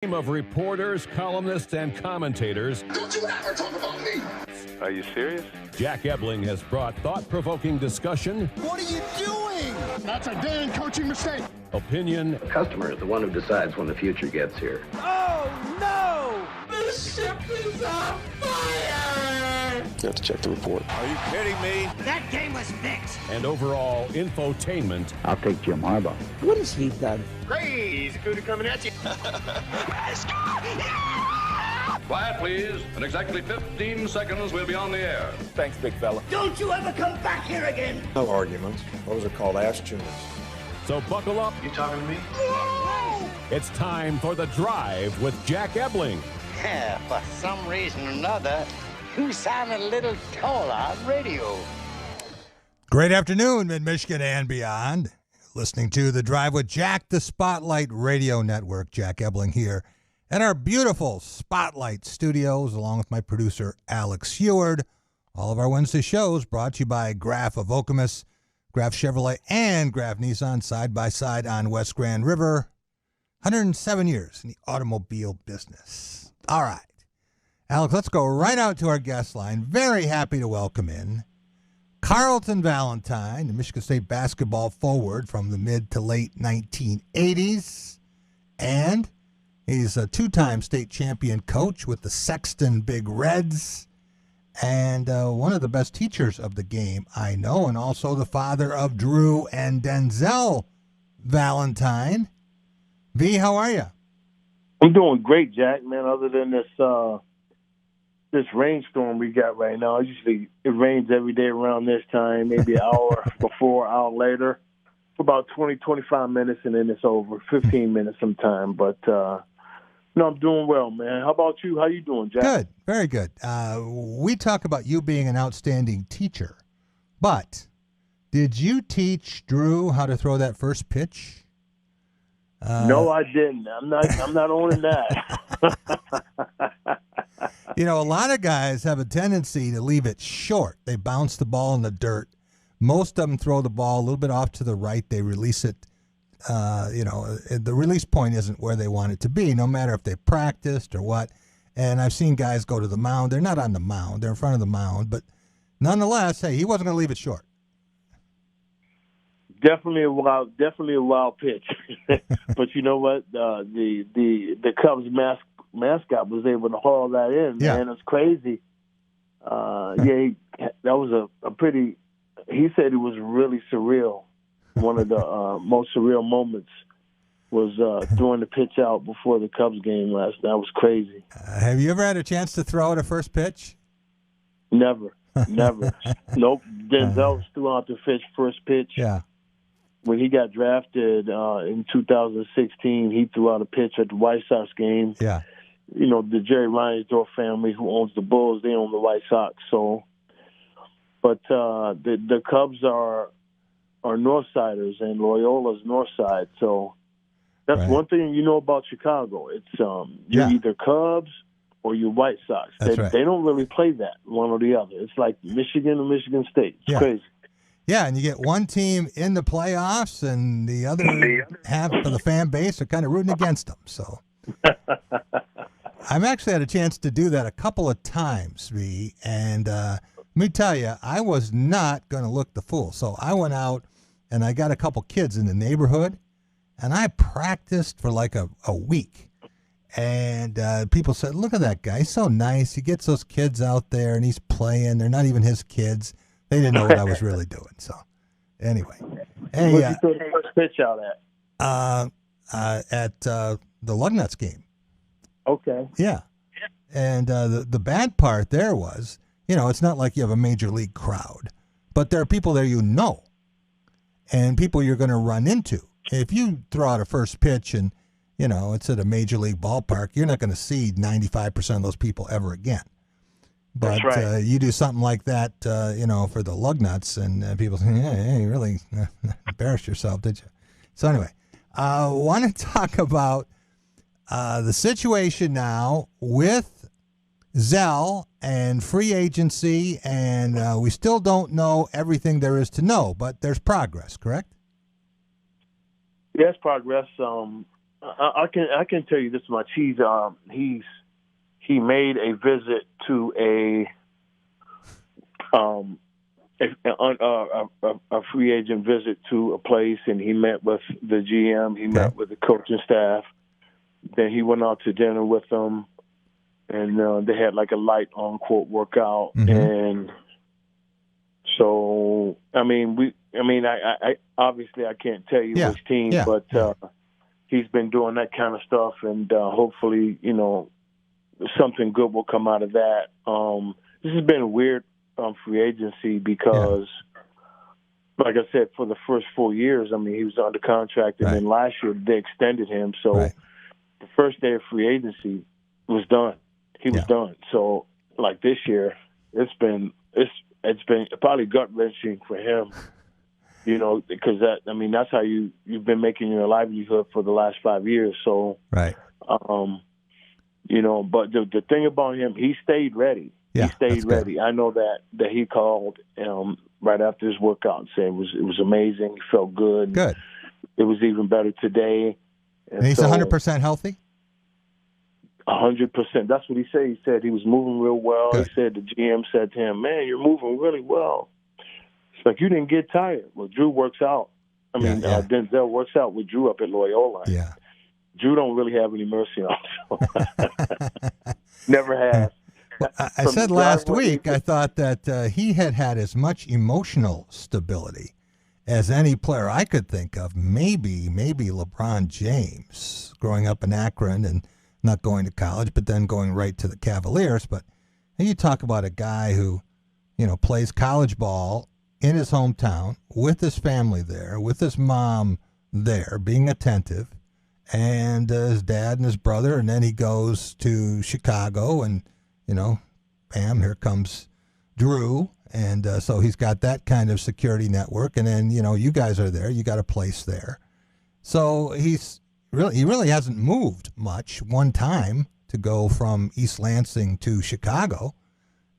Team of reporters, columnists, and commentators. Don't you ever talk about me! Are you serious? Jack Ebling has brought thought-provoking discussion. What are you doing? That's a damn coaching mistake. Opinion. The customer is the one who decides when the future gets here. Oh, no! The ship is on fire! You have to check the report. Are you kidding me? That game was fixed. And overall infotainment. I'll take Jim Harbaugh. What has he done? Crazy Cooter coming at you. Quiet, please. In exactly 15 seconds, we'll be on the air. Thanks, big fella. Don't you ever come back here again. No arguments. Those are called ass tuners. So buckle up. You talking to me? It's time for The Drive with Jack Ebling. Yeah, for some reason or another, you sound a little taller on radio. Great afternoon, Mid-Michigan and beyond. Listening to The Drive with Jack, the Spotlight Radio Network. Jack Ebling here at our beautiful Spotlight studios, along with my producer, Alex Heward. All of our Wednesday shows brought to you by Graf of Okemos, Graf Chevrolet, and Graf Nissan, side by side on West Grand River. 107 years in the automobile business. All right. Alex, let's go right out to our guest line. Very happy to welcome in Carlton Valentine, the Michigan State basketball forward from the mid to late 1980s. And he's a two-time state champion coach with the Sexton Big Reds. And one of the best teachers of the game, I know, and also the father of Drew and Denzel Valentine. V, how are you? I'm doing great, Jack, man, other than this rainstorm we got right now. Usually it rains every day around this time, maybe an hour before, hour later, for about 20, 25 minutes, and then it's over, 15 minutes sometime. But, no, I'm doing well, man. How about you? How you doing, Jack? Good, very good. We talk about you being an outstanding teacher, but did you teach Drew how to throw that first pitch? No, I didn't. I'm not owning that. You know, a lot of guys have a tendency to leave it short. They bounce the ball in the dirt. Most of them throw the ball a little bit off to the right. They release it. The release point isn't where they want it to be, no matter if they practiced or what. And I've seen guys go to the mound. They're not on the mound. They're in front of the mound. But nonetheless, hey, he wasn't going to leave it short. Definitely a wild pitch. But you know what? The Cubs mascot was able to haul that in. Yeah. Man, it's crazy. That was a pretty. He said it was really surreal. One of the most surreal moments was throwing the pitch out before the Cubs game last night. That was crazy. Have you ever had a chance to throw at a first pitch? Never. Nope. Denzel threw out the first pitch. Yeah. When he got drafted in 2016, he threw out a pitch at the White Sox game. Yeah. You know, the Jerry Reinsdorf family who owns the Bulls, they own the White Sox. So, but the Cubs are Northsiders, and Loyola's Northside. So that's right. one thing you know about Chicago. It's you're either Cubs or you're White Sox. That's right. They don't really play that one or the other. It's like Michigan and Michigan State. It's crazy. Yeah, and you get one team in the playoffs, and the other half of the fan base are kind of rooting against them. So I've actually had a chance to do that a couple of times, V, and let me tell you, I was not going to look the fool. So I went out, and I got a couple kids in the neighborhood, and I practiced for like a week. And people said, look at that guy. He's so nice. He gets those kids out there, and he's playing. They're not even his kids. They didn't know what I was really doing. So, anyway. Hey, where'd you throw the first pitch out at? At the Lugnuts game. Okay. Yeah. And the bad part there was, you know, it's not like you have a major league crowd, but there are people there you know, and people you're going to run into. If you throw out a first pitch and, you know, it's at a major league ballpark, you're not going to see 95% of those people ever again. But that's right. You do something like that, for the Lugnuts, and people say, hey, you really embarrassed yourself, did you? So anyway, I want to talk about the situation now with Zell and free agency, and we still don't know everything there is to know, but there's progress, correct? Yes, progress. I can tell you this much. He made a visit to a free agent visit to a place, and he met with the GM. He met with the coaching staff. Then he went out to dinner with them, and they had like a light on-court workout. And so, I obviously I can't tell you which team, but he's been doing that kind of stuff, and hopefully, something good will come out of that. This has been a weird free agency because, like I said, for the first 4 years, he was under contract, and then last year they extended him. So the first day of free agency was done. He was done. So, like this year, it's been probably gut wrenching for him. Because that's how you've been making your livelihood for the last 5 years. So, but the thing about him, he stayed ready. Yeah, he stayed ready. I know that he called right after his workout and said it was amazing. He felt good. Good. It was even better today. And he's 100% healthy? 100%. That's what he said. He said he was moving real well. Good. He said the GM said to him, "Man, you're moving really well." It's like, you didn't get tired. Well, Drew works out. Denzel works out with Drew up at Loyola. Yeah. Drew don't really have any mercy on him. Never has. Well, I said last week I thought that he had as much emotional stability as any player I could think of. Maybe LeBron James, growing up in Akron and not going to college, but then going right to the Cavaliers. But you talk about a guy who, plays college ball in his hometown with his family there, with his mom there, being attentive, and his dad and his brother, and then he goes to Chicago, and bam, here comes Drew, and so he's got that kind of security network, and then you guys are there, you got a place there, so he really hasn't moved much one time to go from East Lansing to Chicago,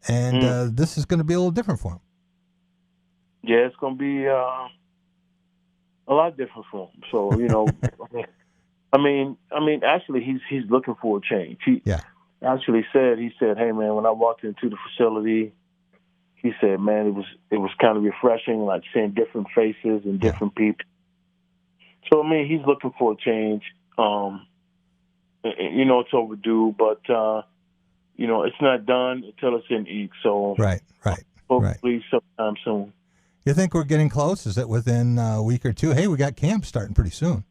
and this is going to be a little different for him. Yeah, it's going to be a lot different for him. So, actually, he's looking for a change. He actually said, "Hey, man, when I walked into the facility, he said, man, it was kind of refreshing, like seeing different faces and different people." So, he's looking for a change. It's overdue, but it's not done until it's in ink. So, right. Hopefully, sometime soon. You think we're getting close? Is it within a week or two? Hey, we got camp starting pretty soon.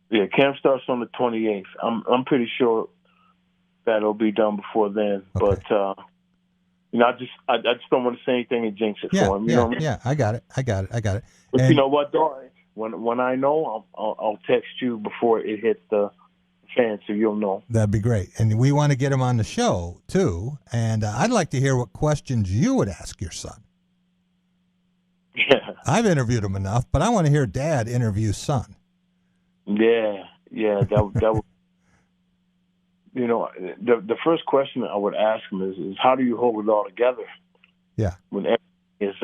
Yeah, camp starts on the 28th. I'm pretty sure that'll be done before then. Okay. But I just don't want to say anything and jinx it for him. Yeah, I got it. But and, you know what, though? When I know, I'll text you before it hits the fan, so you'll know. That'd be great. And we want to get him on the show too. And I'd like to hear what questions you would ask your son. Yeah. I've interviewed him enough, but I want to hear Dad interview son. Yeah, that would. The first question I would ask him is how do you hold it all together? Yeah. When everything is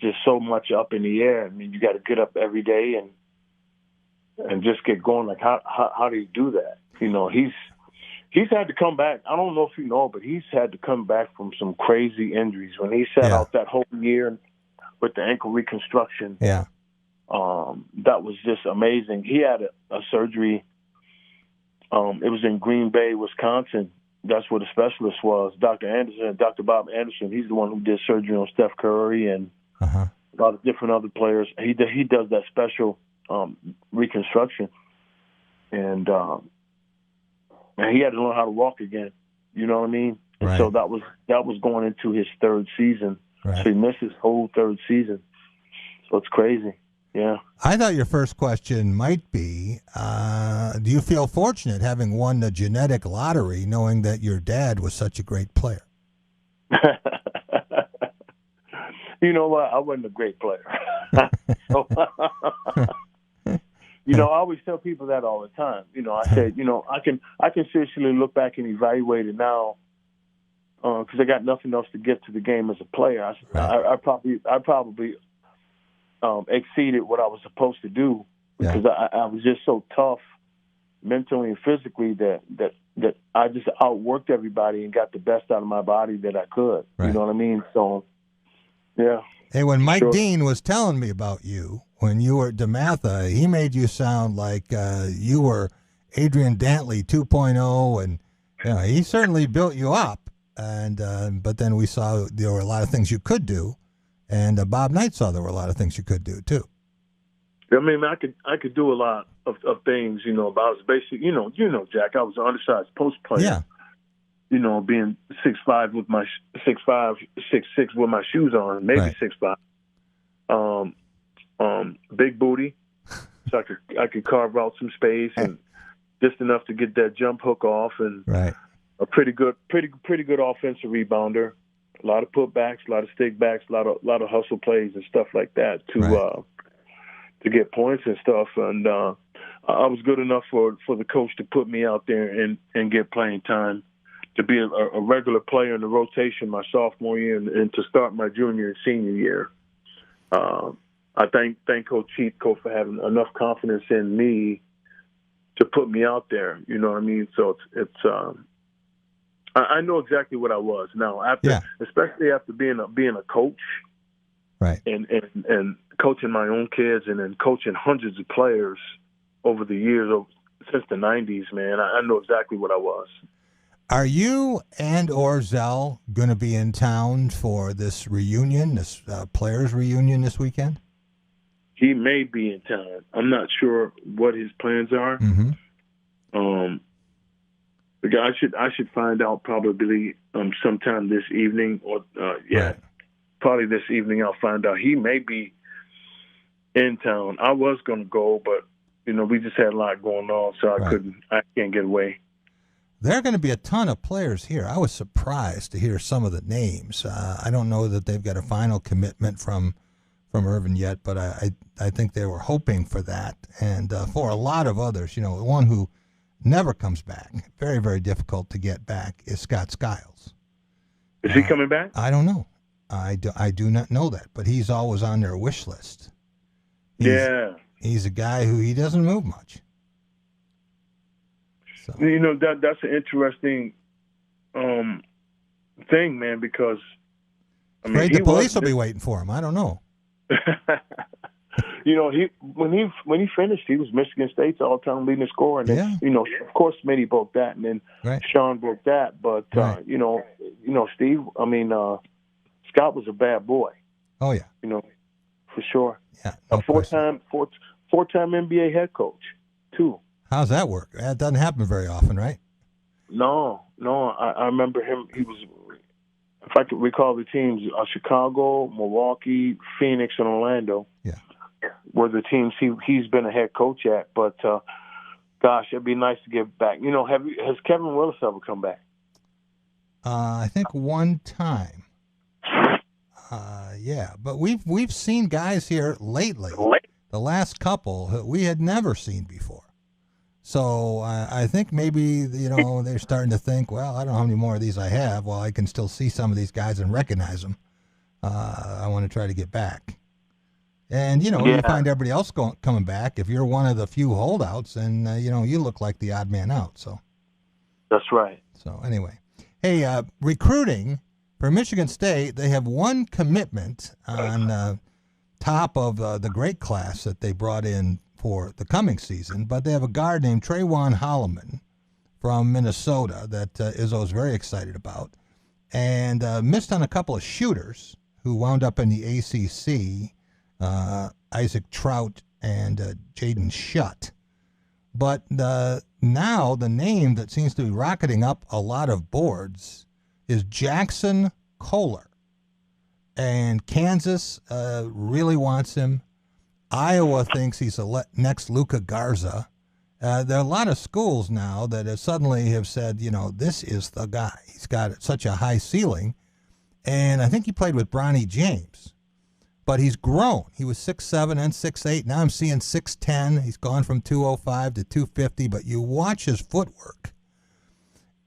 just so much up in the air. You got to get up every day and just get going. Like how do you do that? He's had to come back. I don't know if you know, but he's had to come back from some crazy injuries. When he sat out that whole year with the ankle reconstruction, that was just amazing. He had a surgery. It was in Green Bay, Wisconsin. That's where the specialist was, Dr. Anderson, Dr. Bob Anderson. He's the one who did surgery on Steph Curry and a lot of different other players. He does that special reconstruction, and he had to learn how to walk again. You know what I mean? And so that was going into his third season. Right. So he missed his whole third season. So it's crazy. Yeah. I thought your first question might be, do you feel fortunate having won the genetic lottery knowing that your dad was such a great player? You know what? I wasn't a great player. I always tell people that all the time. I said, I can seriously look back and evaluate it now because I got nothing else to give to the game as a player. I probably exceeded what I was supposed to do because I was just so tough mentally and physically that I just outworked everybody and got the best out of my body that I could. Right. You know what I mean? So, yeah. Hey, when Mike Sure. Dean was telling me about you when you were at DeMatha, he made you sound like you were Adrian Dantley 2.0, and he certainly built you up. And but then we saw there were a lot of things you could do, and Bob Knight saw there were a lot of things you could do too. I mean, I could do a lot of things, but I was basically, Jack, I was an undersized post player. Yeah. Being 6'5" with my 6'5", 6'6" with my shoes on, maybe Right. 6'5". Big booty, so I could carve out some space and just enough to get that jump hook off, and Right. a pretty good offensive rebounder. A lot of putbacks, a lot of stick backs, a lot of hustle plays and stuff like that to get points and stuff. And I was good enough for the coach to put me out there and get playing time, to be a regular player in the rotation my sophomore year and to start my junior and senior year. I thank Coach Cheatco for having enough confidence in me to put me out there. You know what I mean? So it's I know exactly what I was now especially after being a coach, right, and coaching my own kids and then coaching hundreds of players over the years since the 90s. Man, I know exactly what I was. Are you and or Zell going to be in town for this reunion, this players reunion this weekend? He may be in town. I'm not sure what his plans are. Mm-hmm. I should find out probably sometime this evening or Right. Probably this evening I'll find out. He may be in town. I was going to go, but we just had a lot going on, so I can't get away. There are going to be a ton of players here. I was surprised to hear some of the names. I don't know that they've got a final commitment from Irvin yet, but I think they were hoping for that. And for a lot of others, the one who never comes back, very, very difficult to get back, is Scott Skiles. Is he coming back? I don't know. I do not know that, but he's always on their wish list. He's a guy who he doesn't move much. So. That's an interesting thing, man, because the police will be waiting for him. I don't know. When he finished, he was Michigan State's all-time leading scorer. And then, of course, Smitty broke that, and then Sean broke that. But Steve, Scott was a bad boy. Oh yeah, for sure. Yeah, a four-time NBA head coach too. How's that work? That doesn't happen very often, right? No. I remember him. He was, if I could recall the teams, Chicago, Milwaukee, Phoenix, and Orlando. Yeah, were the teams he's been a head coach at. But gosh, it'd be nice to get back. Has Kevin Willis ever come back? I think one time. Yeah, but we've seen guys here lately. The last couple we had never seen before. So I think maybe they're starting to think, well, I don't know how many more of these I have. Well, I can still see some of these guys and recognize them. I want to try to get back. And you find everybody else coming back. If you're one of the few holdouts, then you look like the odd man out. So that's right. So anyway, hey, recruiting. For Michigan State, they have one commitment on top of the great class that they brought in for the coming season, but they have a guard named Trayvon Holloman from Minnesota that Izzo is very excited about, and missed on a couple of shooters who wound up in the ACC, Isaac Trout and Jaden Shutt. But now the name that seems to be rocketing up a lot of boards is Jackson Kohler. And Kansas really wants him. Iowa thinks he's the next Luka Garza. There are a lot of schools now that have suddenly have said, this is the guy. He's got such a high ceiling. And I think he played with Bronny James. But he's grown. He was 6'7" and 6'8". Now I'm seeing 6'10". He's gone from 205 to 250. But you watch his footwork.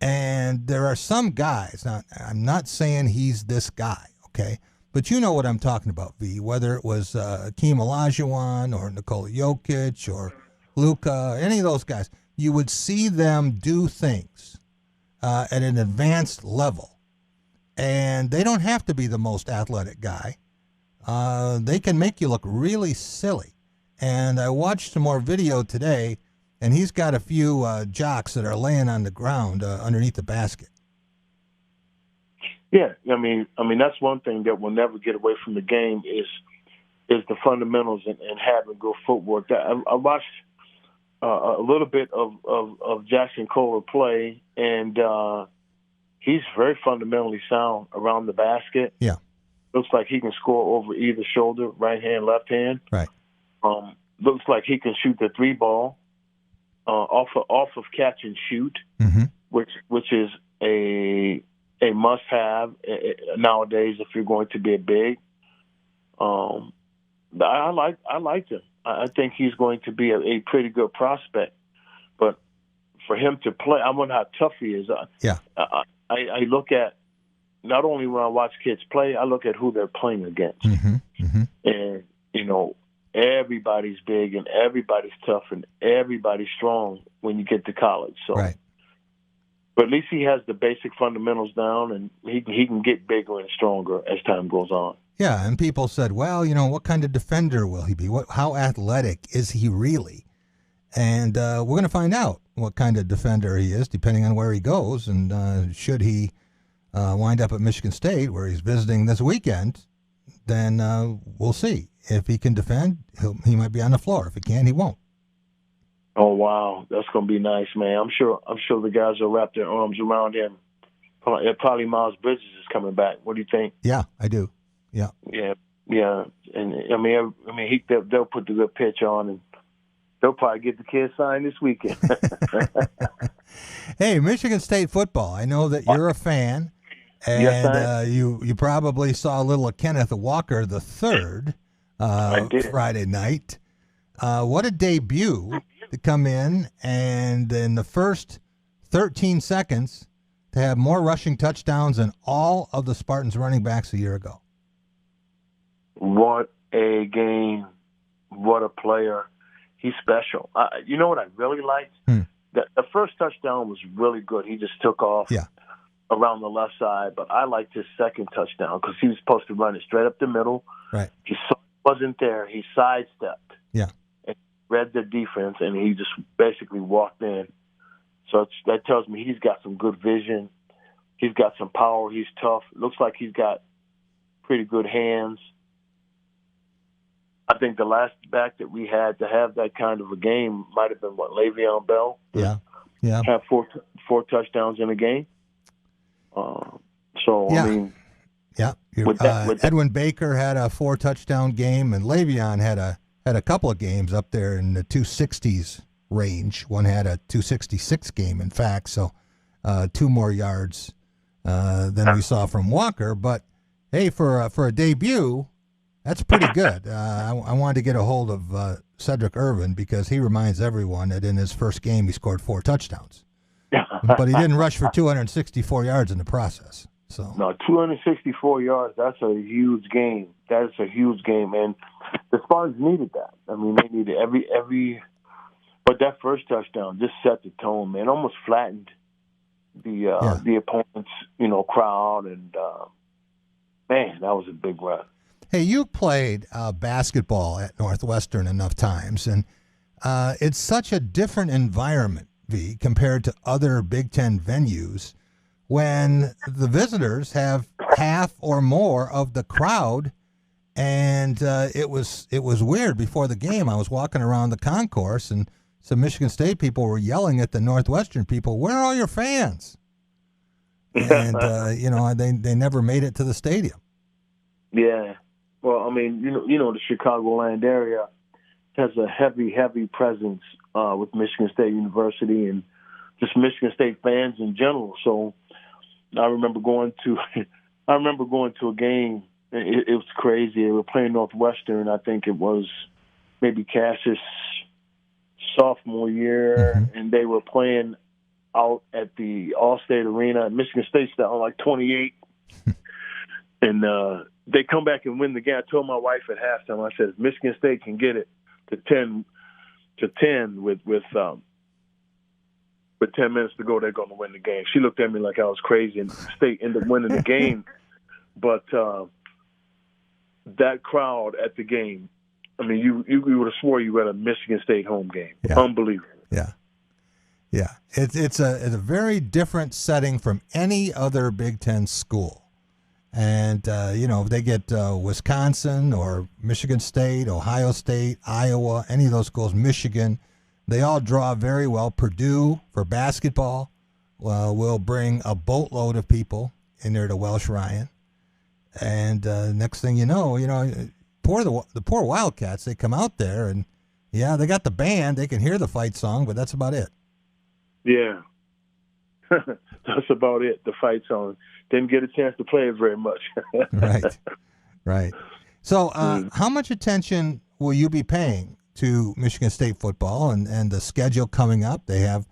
And there are some guys, now I'm not saying he's this guy, okay? But you know what I'm talking about, V, whether it was Hakeem Olajuwon or Nikola Jokic or Luka, any of those guys. you would see them do things at an advanced level, and they don't have to be the most athletic guy. They can make you look really silly. And I watched some more video today, and he's got a few jocks that are laying on the ground underneath the basket. Yeah, I mean that's one thing that will never get away from the game is the fundamentals and having good footwork. I watched a little bit of Jackson Kohler play, and he's very fundamentally sound around the basket. Yeah, looks like he can score over either shoulder, right hand, left hand. Right. Looks like he can shoot the three ball off of catch and shoot, which is a must have nowadays if you're going to be a big. I like him. I think he's going to be a pretty good prospect, but for him to play, I wonder how tough he is. I look at, not only when I watch kids play, I look at who they're playing against, and everybody's big and everybody's tough and everybody's strong when you get to college. So, right. But at least he has the basic fundamentals down, and he can get bigger and stronger as time goes on. Yeah, and people said, well, what kind of defender will he be? How athletic is he really? And we're going to find out what kind of defender he is, depending on where he goes. And should he wind up at Michigan State, where he's visiting this weekend, then we'll see. If he can defend, he might be on the floor. If he can't, he won't. Oh, wow. That's going to be nice, man. I'm sure the guys will wrap their arms around him. Probably Miles Bridges is coming back. What do you think? Yeah, I do. Yeah. Yeah. And they'll put the good pitch on, and they'll probably get the kid signed this weekend. Hey, Michigan State football. I know that you're a fan, and yes, you probably saw little Kenneth Walker III Friday night. What a debut to come in and in the first 13 seconds to have more rushing touchdowns than all of the Spartans running backs a year ago. What a game. What a player. He's special. You know what I really liked? The first touchdown was really good. He just took off around the left side, but I liked his second touchdown because he was supposed to run it straight up the middle. Right. He wasn't there. He sidestepped. Yeah. And read the defense, and he just basically walked in. So that tells me he's got some good vision. He's got some power. He's tough. Looks like he's got pretty good hands. I think the last back that we had to have that kind of a game might have been, Le'Veon Bell? Yeah. Have four touchdowns in a game. I mean... Yeah. Edwin Baker had a 4-touchdown game, and Le'Veon had a couple of games up there in the 260s range. One had a 266 game, in fact, so 2 more yards than we saw from Walker. But, hey, for a debut... That's pretty good. I wanted to get a hold of Cedric Irvin because he reminds everyone that in his first game he scored 4 touchdowns. But he didn't rush for 264 yards in the process. So no, 264 yards, that's a huge game. That is a huge game. And the Spartans needed that. I mean, they needed every but that first touchdown just set the tone, man. Almost flattened the opponent's, crowd, and man, that was a big run. Hey, you played basketball at Northwestern enough times, and it's such a different environment, V, compared to other Big Ten venues when the visitors have half or more of the crowd. And it was weird before the game. I was walking around the concourse, and some Michigan State people were yelling at the Northwestern people, "Where are all your fans?" And, they never made it to the stadium. Yeah. Well, I mean, the Chicagoland area has a heavy, heavy presence with Michigan State University and just Michigan State fans in general. So I remember going to a game. It was crazy. They were playing Northwestern. I think it was maybe Cassius' sophomore year, and they were playing out at the Allstate Arena. Michigan State's down like 28, and they come back and win the game. I told my wife at halftime, I said, if Michigan State can get it to 10 with with 10 minutes to go, they're going to win the game. She looked at me like I was crazy, and State ended up winning the game. But that crowd at the game, I mean, you would have swore you were at a Michigan State home game. Yeah. Unbelievable. Yeah. Yeah. It's a very different setting from any other Big Ten school. And, they get Wisconsin or Michigan State, Ohio State, Iowa, any of those schools, Michigan, they all draw very well. Purdue for basketball will bring a boatload of people in there to Welsh Ryan. And next thing you know, the poor Wildcats, they come out there and, yeah, they got the band. They can hear the fight song, but that's about it. Yeah. That's about it, the fight song. Didn't get a chance to play it very much. Right. So how much attention will you be paying to Michigan State football and the schedule coming up? They have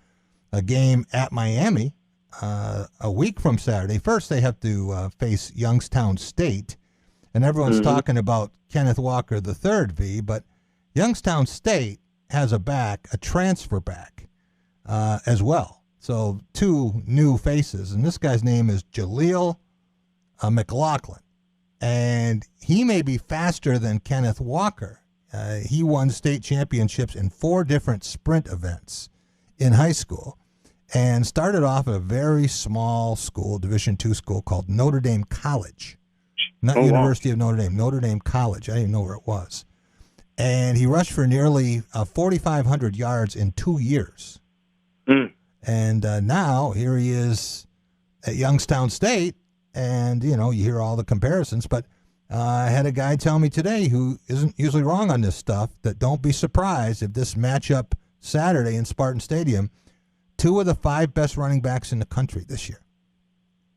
a game at Miami a week from Saturday. First, they have to face Youngstown State, and everyone's talking about Kenneth Walker III, V, but Youngstown State has a transfer back as well. So 2 new faces, and this guy's name is Jaleel McLaughlin, and he may be faster than Kenneth Walker. He won state championships in 4 different sprint events in high school and started off at a very small school, Division II school called Notre Dame College. Not University of Notre Dame, Notre Dame College. I didn't even know where it was. And he rushed for nearly 4,500 yards in 2 years. And now here he is at Youngstown State, and, you hear all the comparisons. But I had a guy tell me today who isn't usually wrong on this stuff that don't be surprised if this matchup Saturday in Spartan Stadium, 2 of the 5 best running backs in the country this year.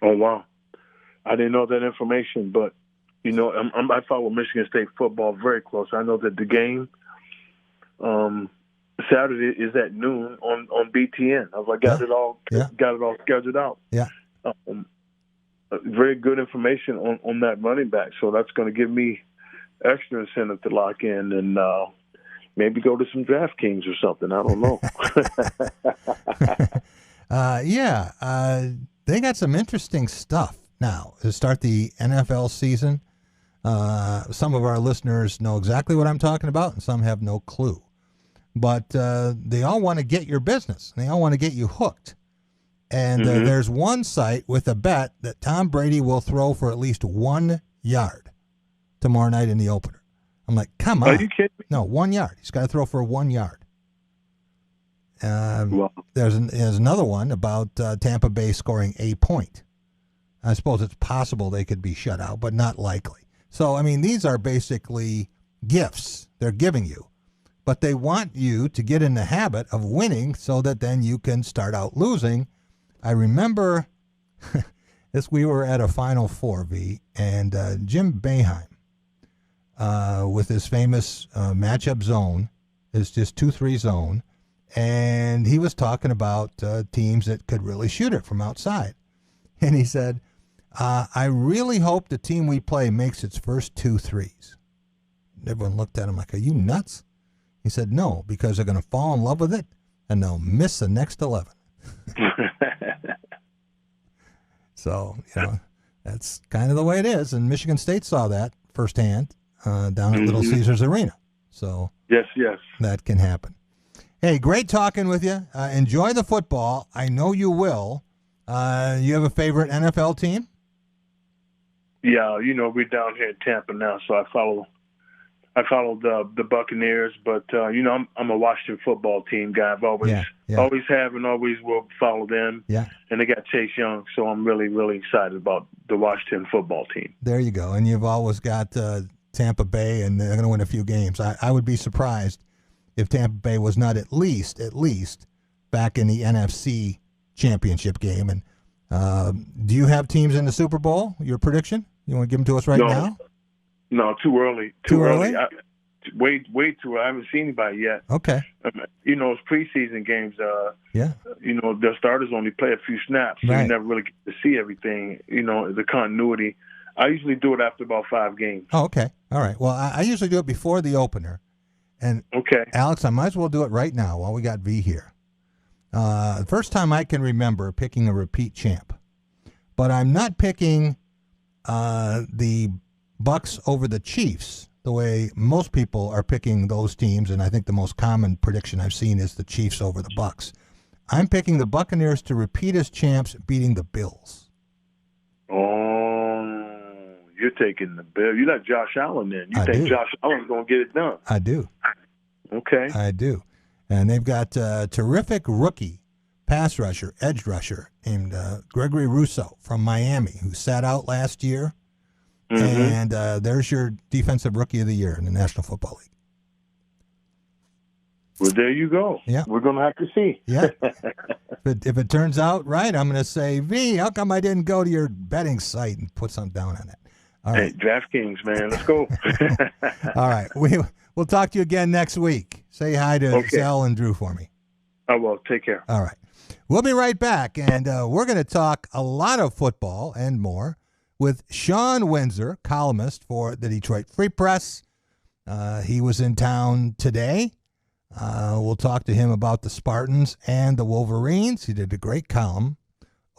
Oh, wow. I didn't know that information, but, I follow Michigan State football very close. I know that the game Saturday is at noon on BTN. I got it all scheduled out. Yeah. Very good information on that running back. So that's going to give me extra incentive to lock in and maybe go to some DraftKings or something. I don't know. They got some interesting stuff now to start the NFL season. Some of our listeners know exactly what I'm talking about, and some have no clue. But they all want to get your business. They all want to get you hooked. And there's one site with a bet that Tom Brady will throw for at least 1 yard tomorrow night in the opener. I'm like, come on. Are you kidding me? No, 1 yard. He's got to throw for 1 yard. There's another one about Tampa Bay scoring a point. I suppose it's possible they could be shut out, but not likely. So, I mean, these are basically gifts they're giving you. But they want you to get in the habit of winning so that then you can start out losing. I remember we were at a Final Four, V, and Jim Boeheim, with his famous matchup zone, is just 2-3 zone, and he was talking about teams that could really shoot it from outside. And he said, I really hope the team we play makes its first 2 threes. Everyone looked at him like, are you nuts? He said, no, because they're going to fall in love with it, and they'll miss the next 11. So, that's kind of the way it is. And Michigan State saw that firsthand down at Little Caesars Arena. So yes, that can happen. Hey, great talking with you. Enjoy the football. I know you will. You have a favorite NFL team? Yeah, we're down here in Tampa now, so I followed the Buccaneers, but I'm a Washington football team guy. I've always have and always will follow them. Yeah. And they got Chase Young, so I'm really, really excited about the Washington football team. There you go. And you've always got Tampa Bay, and they're going to win a few games. I would be surprised if Tampa Bay was not at least back in the NFC Championship game. And do you have teams in the Super Bowl? Your prediction? You want to give them to us now? No, too early. Too early? Way too early. I haven't seen anybody yet. Okay. It's preseason games. The starters only play a few snaps, so right. You never really get to see everything, the continuity. I usually do it after about 5 games. Oh, okay. All right. Well, I usually do it before the opener. And okay, Alex, I might as well do it right now while we got V here. First time I can remember picking a repeat champ. But I'm not picking the Bucks over the Chiefs the way most people are picking those teams, and I think the most common prediction I've seen is the Chiefs over the Bucks. I'm picking the Buccaneers to repeat as champs, beating the Bills. Oh, you're taking the Bills. You like Josh Allen then. You think Josh Allen's going to get it done. I do. Okay. I do. And they've got a terrific rookie pass rusher, edge rusher, named Gregory Rousseau from Miami, who sat out last year. Mm-hmm. And there's your defensive rookie of the year in the National Football League. Well, there you go. Yeah. We're going to have to see. Yeah. If it turns out right, I'm going to say, V, how come I didn't go to your betting site and put something down on it? All right. Hey, DraftKings, man. Let's go. All right. We'll talk to you again next week. Say hi to Zell and Drew for me. I will. Take care. All right. We'll be right back, and we're going to talk a lot of football and more with Sean Windsor, columnist for the Detroit Free Press. He was in town today. We'll talk to him about the Spartans and the Wolverines. He did a great column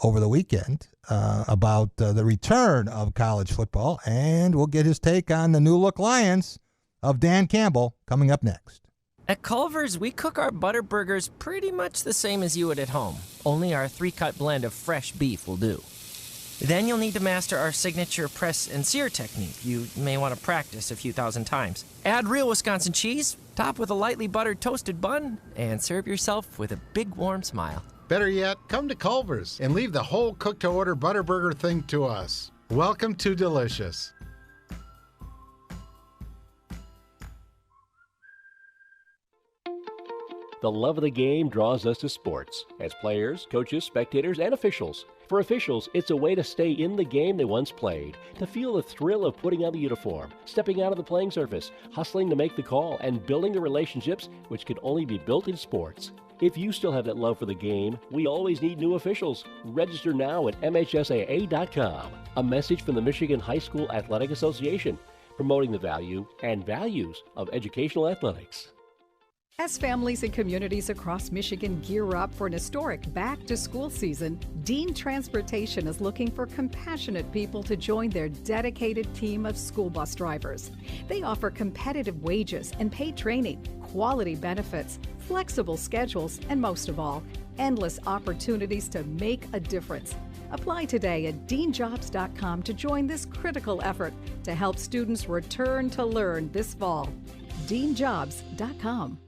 over the weekend about the return of college football, and we'll get his take on the new look Lions of Dan Campbell coming up next. At Culver's, we cook our butter burgers pretty much the same as you would at home, only our 3-cut blend of fresh beef will do. Then you'll need to master our signature press and sear technique. You may want to practice a few thousand times. Add real Wisconsin cheese, top with a lightly buttered toasted bun, and serve yourself with a big warm smile. Better yet, come to Culver's and leave the whole cook-to-order butter burger thing to us. Welcome to Delicious. The love of the game draws us to sports, as players, coaches, spectators, and officials. For officials, it's a way to stay in the game they once played, to feel the thrill of putting on the uniform, stepping out of the playing surface, hustling to make the call, and building the relationships which can only be built in sports. If you still have that love for the game, we always need new officials. Register now at MHSAA.com. A message from the Michigan High School Athletic Association, promoting the value and values of educational athletics. As families and communities across Michigan gear up for an historic back-to-school season, Dean Transportation is looking for compassionate people to join their dedicated team of school bus drivers. They offer competitive wages and paid training, quality benefits, flexible schedules, and most of all, endless opportunities to make a difference. Apply today at deanjobs.com to join this critical effort to help students return to learn this fall. deanjobs.com.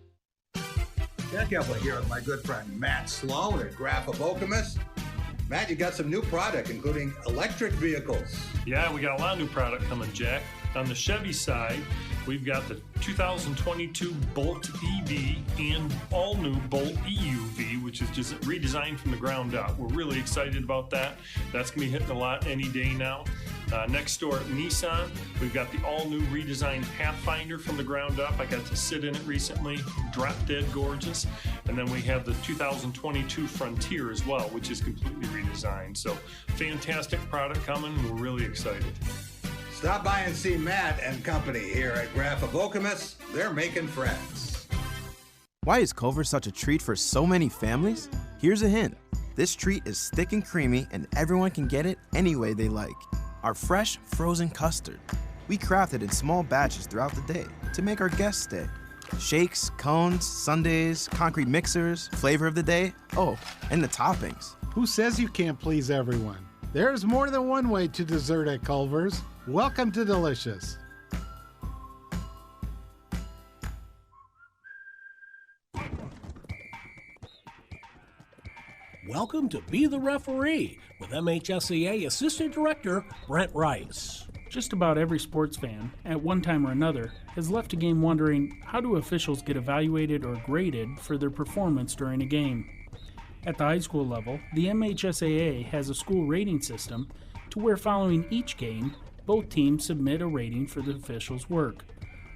Jack Ebling here with my good friend Matt Sloan at Graph of Okemos. Matt, you got some new product, including electric vehicles. Yeah, we got a lot of new product coming, Jack. On the Chevy side, we've got the 2022 Bolt EV and all-new Bolt EUV, which is just redesigned from the ground up. We're really excited about that. That's going to be hitting a lot any day now. Next door at Nissan, we've got the all-new redesigned Pathfinder from the ground up. I got to sit in it recently, drop dead gorgeous. And then we have the 2022 Frontier as well, which is completely redesigned. So fantastic product coming. We're really excited. Stop by and see Matt and company here at Graph of Okemos. They're making friends. Why is Culver such a treat for so many families? Here's a hint. This treat is thick and creamy, and everyone can get it any way they like. Our fresh, frozen custard. We craft it in small batches throughout the day to make our guests stay. Shakes, cones, sundaes, concrete mixers, flavor of the day, oh, and the toppings. Who says you can't please everyone? There's more than one way to dessert at Culver's. Welcome to Delicious. Welcome to Be the Referee with MHSAA Assistant Director Brent Rice. Just about every sports fan, at one time or another, has left a game wondering, how do officials get evaluated or graded for their performance during a game? At the high school level, the MHSAA has a school rating system to where following each game, both teams submit a rating for the officials' work.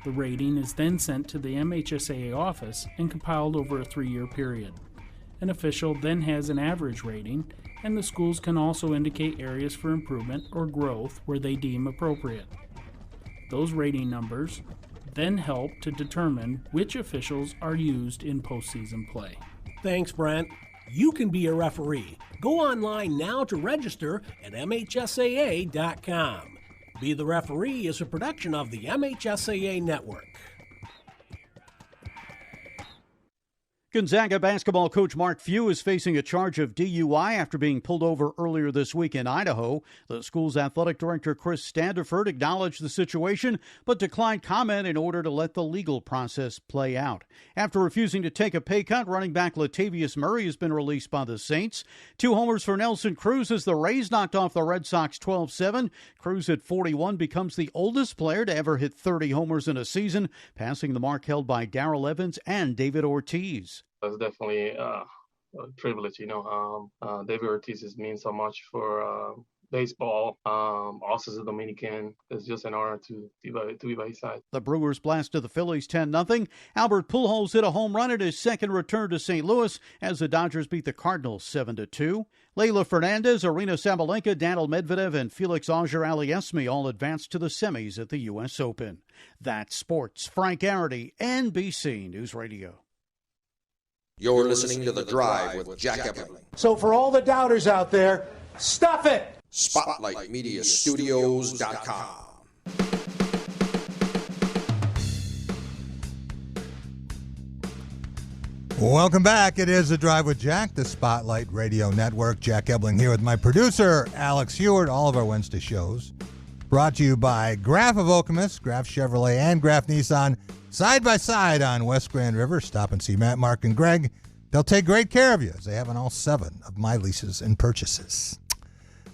The rating is then sent to the MHSAA office and compiled over a 3-year period. An official then has an average rating, and the schools can also indicate areas for improvement or growth where they deem appropriate. Those rating numbers then help to determine which officials are used in postseason play. Thanks, Brent. You can be a referee. Go online now to register at MHSAA.com. Be the Referee is a production of the MHSAA Network. Gonzaga basketball coach Mark Few is facing a charge of DUI after being pulled over earlier this week in Idaho. The school's athletic director Chris Standiford acknowledged the situation but declined comment in order to let the legal process play out. After refusing to take a pay cut, running back Latavius Murray has been released by the Saints. 2 homers for Nelson Cruz as the Rays knocked off the Red Sox 12-7. Cruz at 41 becomes the oldest player to ever hit 30 homers in a season, passing the mark held by Darrell Evans and David Ortiz. It's definitely a privilege, David Ortiz means so much for baseball. Also as a Dominican, it's just an honor to be by his side. The Brewers blasted the Phillies 10-0. Albert Pujols hit a home run at his second return to St. Louis as the Dodgers beat the Cardinals 7-2. Leylah Fernandez, Arina Sabalenka, Daniil Medvedev, and Felix Auger-Aliassime all advanced to the semis at the U.S. Open. That's sports. Frank Garrity, NBC News Radio. You're listening to The Drive with Jack Ebling. So for all the doubters out there, stuff it! SpotlightMediaStudios.com. Welcome back. It is The Drive with Jack, the Spotlight Radio Network. Jack Ebling here with my producer, Alex Heward. All of our Wednesday shows brought to you by Graf of Okemos, Graf Chevrolet, and Graf Nissan. Side by side on West Grand River. Stop and see Matt, Mark, and Greg. They'll take great care of you, as they have on all 7 of my leases and purchases.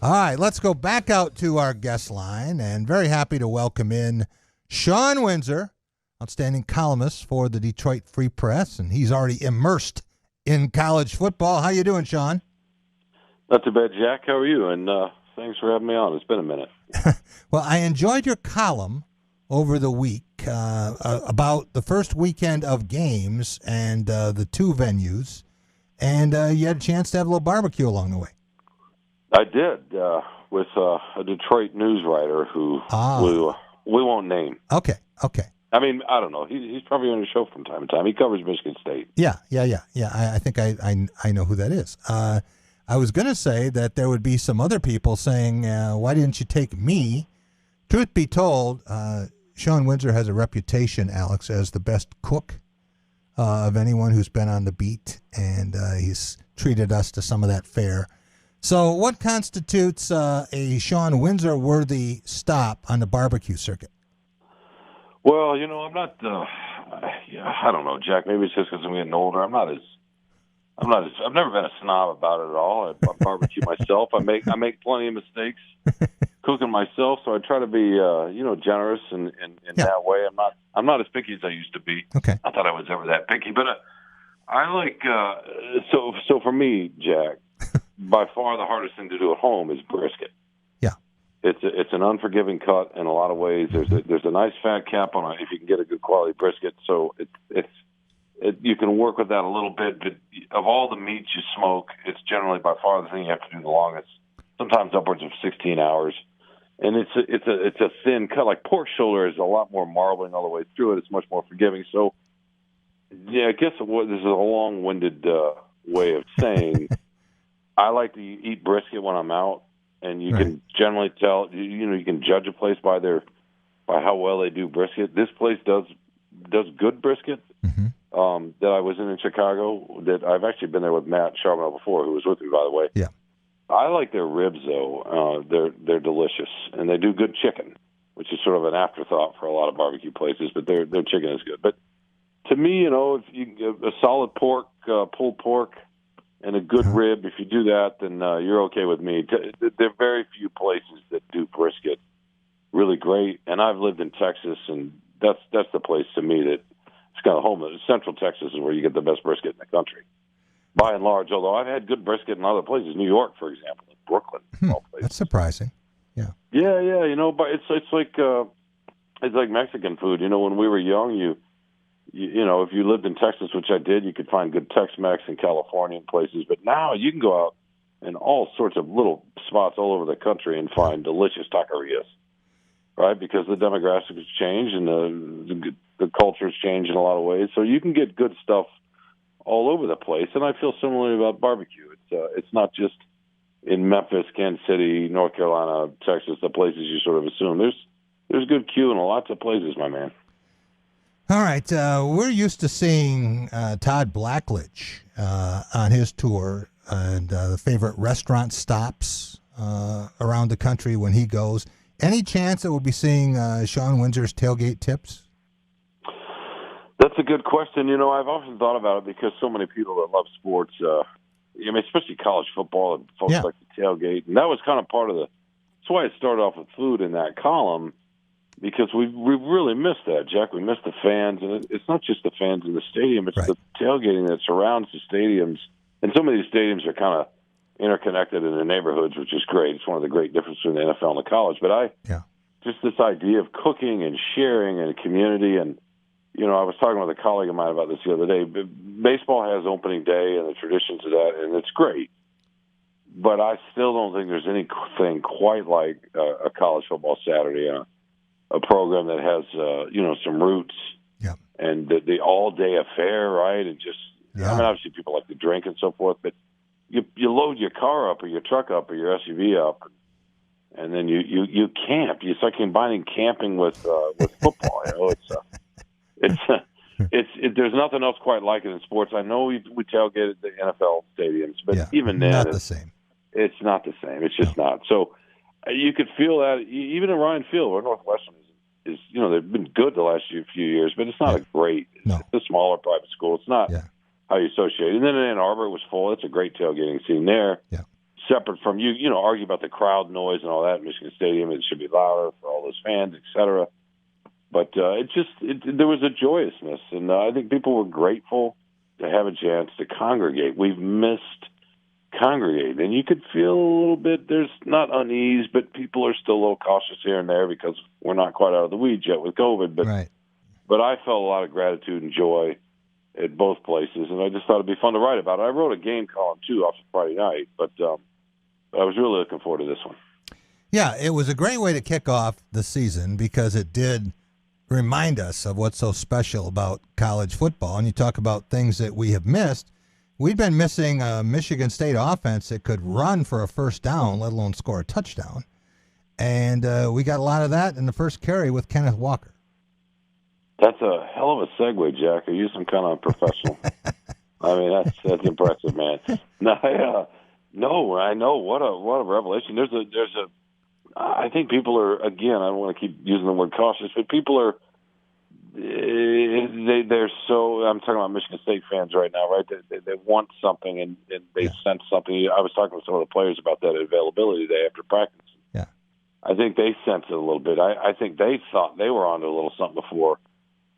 All right, let's go back out to our guest line, and very happy to welcome in Sean Windsor, outstanding columnist for the Detroit Free Press, and he's already immersed in college football. How you doing, Sean? Not too bad, Jack. How are you? And thanks for having me on. It's been a minute. Well, I enjoyed your column over the week about the first weekend of games and the 2 venues, and you had a chance to have a little barbecue along the way. I did, with a Detroit news writer who we won't name. Okay. I mean, I don't know. He's probably on the show from time to time. He covers Michigan State. Yeah. I think I know who that is. I was going to say that there would be some other people saying, why didn't you take me? Truth be told, Sean Windsor has a reputation, Alex, as the best cook of anyone who's been on the beat, and he's treated us to some of that fare. So what constitutes a Sean Windsor-worthy stop on the barbecue circuit? Well, I'm not, I don't know, Jack. Maybe it's just because I'm getting older. I've never been a snob about it at all. I barbecue myself. I make plenty of mistakes cooking myself, so I try to be, generous in that way. I'm not as picky as I used to be. Okay. Not that I was ever that picky, but I like, so for me, Jack, by far the hardest thing to do at home is brisket. Yeah. It's an unforgiving cut in a lot of ways. There's a nice fat cap on it if you can get a good quality brisket. So you can work with that a little bit, but of all the meats you smoke, it's generally by far the thing you have to do the longest. Sometimes upwards of 16 hours, and it's a thin cut. Like pork shoulder is a lot more marbling all the way through it. It's much more forgiving. So yeah, I guess this is a long-winded way of saying I like to eat brisket when I'm out. And you can generally tell, you can judge a place by how well they do brisket. This place does good brisket. Mm-hmm. That I was in Chicago. That I've actually been there with Matt Charbonneau before, who was with me, by the way. Yeah. I like their ribs though. They're delicious, and they do good chicken, which is sort of an afterthought for a lot of barbecue places. But their chicken is good. But to me, if you a solid pork, pulled pork, and a good rib, if you do that, then you're okay with me. There are very few places that do brisket really great, and I've lived in Texas, and that's the place to me that it's kind of home. Central Texas is where you get the best brisket in the country, by and large. Although I've had good brisket in other places, New York, for example, and Brooklyn. All places. That's surprising. Yeah. Yeah. But it's like Mexican food. When we were young, if you lived in Texas, which I did, you could find good Tex-Mex in California and places. But now you can go out in all sorts of little spots all over the country and find delicious taquerias, right? Because the demographics change and the culture's changed in a lot of ways. So you can get good stuff all over the place. And I feel similarly about barbecue. It's not just in Memphis, Kansas City, North Carolina, Texas, the places you sort of assume. There's good Q in lots of places, my man. All right, we're used to seeing Todd Blackledge on his tour and the favorite restaurant stops around the country when he goes. Any chance that we'll be seeing Sean Windsor's tailgate tips? That's a good question. You know, I've often thought about it because so many people that love sports, especially college football, and folks like to tailgate. And that was kind of part of that's why I started off with food in that column, because we've really missed that, Jack. We missed the fans. And it's not just the fans in the stadium, it's the tailgating that surrounds the stadiums. And some of these stadiums are kind of interconnected in the neighborhoods, which is great. It's one of the great differences between the NFL and the college. But just this idea of cooking and sharing and community. And, you know, I was talking with a colleague of mine about this the other day. Baseball has opening day and the traditions of that, and it's great. But I still don't think there's anything quite like a college football Saturday, a program that has, some roots and the all-day affair, right? And just, I mean, obviously people like to drink and so forth, but you load your car up or your truck up or your SUV up, and then you camp. It's like combining camping with football. You know, there's nothing else quite like it in sports. I know we tailgate at the NFL stadiums, but even then, not the same. It's not the same. It's just not. So you could feel that even in Ryan Field, where Northwestern is, you know, they've been good the last few years, but it's not a great. It's a smaller private school. It's not how you associate. And then in Ann Arbor, it was full. It's a great tailgating scene there. Yeah. Separate from you know, argue about the crowd noise and all that at Michigan Stadium. It should be louder for all those fans, et cetera. But there was a joyousness, and I think people were grateful to have a chance to congregate. We've missed congregate, and you could feel a little bit, there's not unease, but people are still a little cautious here and there because we're not quite out of the weeds yet with COVID. But I felt a lot of gratitude and joy at both places, and I just thought it'd be fun to write about it. I wrote a game column too off of Friday night, but I was really looking forward to this one. Yeah, it was a great way to kick off the season because it did remind us of what's so special about college football. And you talk about things that we have missed. We've been missing a Michigan State offense that could run for a first down, let alone score a touchdown. And we got a lot of that in the first carry with Kenneth Walker. That's a hell of a segue, Jack. Are you some kind of professional? I mean, that's impressive, man. No, I know what a revelation. There's a. I think people are, again, I don't want to keep using the word cautious, but people are. They're so. I'm talking about Michigan State fans right now, right? They want something and they sense something. I was talking with some of the players about that availability day after practice. Yeah, I think they sense it a little bit. I think they thought they were onto a little something before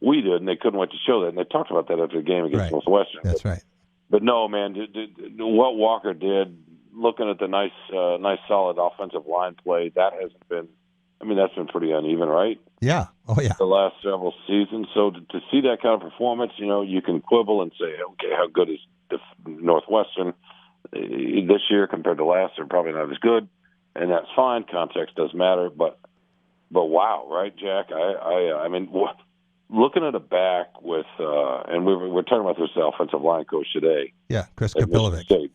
we did, and they couldn't wait to show that. And they talked about that after the game against Northwestern. That's right. But no, man, what Walker did, looking at the nice solid offensive line play, that hasn't been. I mean, that's been pretty uneven, right? Yeah. Oh, yeah. The last several seasons. So to see that kind of performance, you know, you can quibble and say, okay, how good is the Northwestern this year compared to last? They're probably not as good, and that's fine. Context does matter, but wow, right, Jack? I mean, looking at a back with, and we're talking about this offensive line coach today. Yeah, Chris Kapilovic.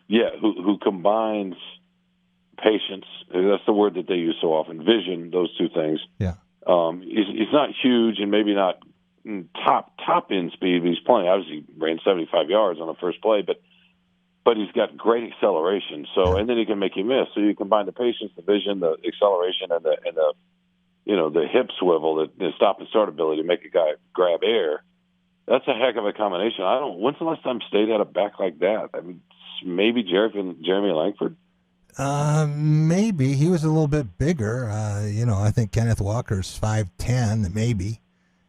Yeah, who combines patience, that's the word that they use so often, vision, those two things. Yeah. He's not huge and maybe not top end speed, but he's playing. Obviously, he ran 75 yards on the first play, but he's got great acceleration. So, and then he can make you miss. So you combine the patience, the vision, the acceleration, and the you know, the hip swivel, the stop and start ability to make a guy grab air. That's a heck of a combination. When's the last time State had a back like that? I mean, maybe Jeremy Langford. Maybe he was a little bit bigger. You know, I think Kenneth Walker's 5'10", maybe,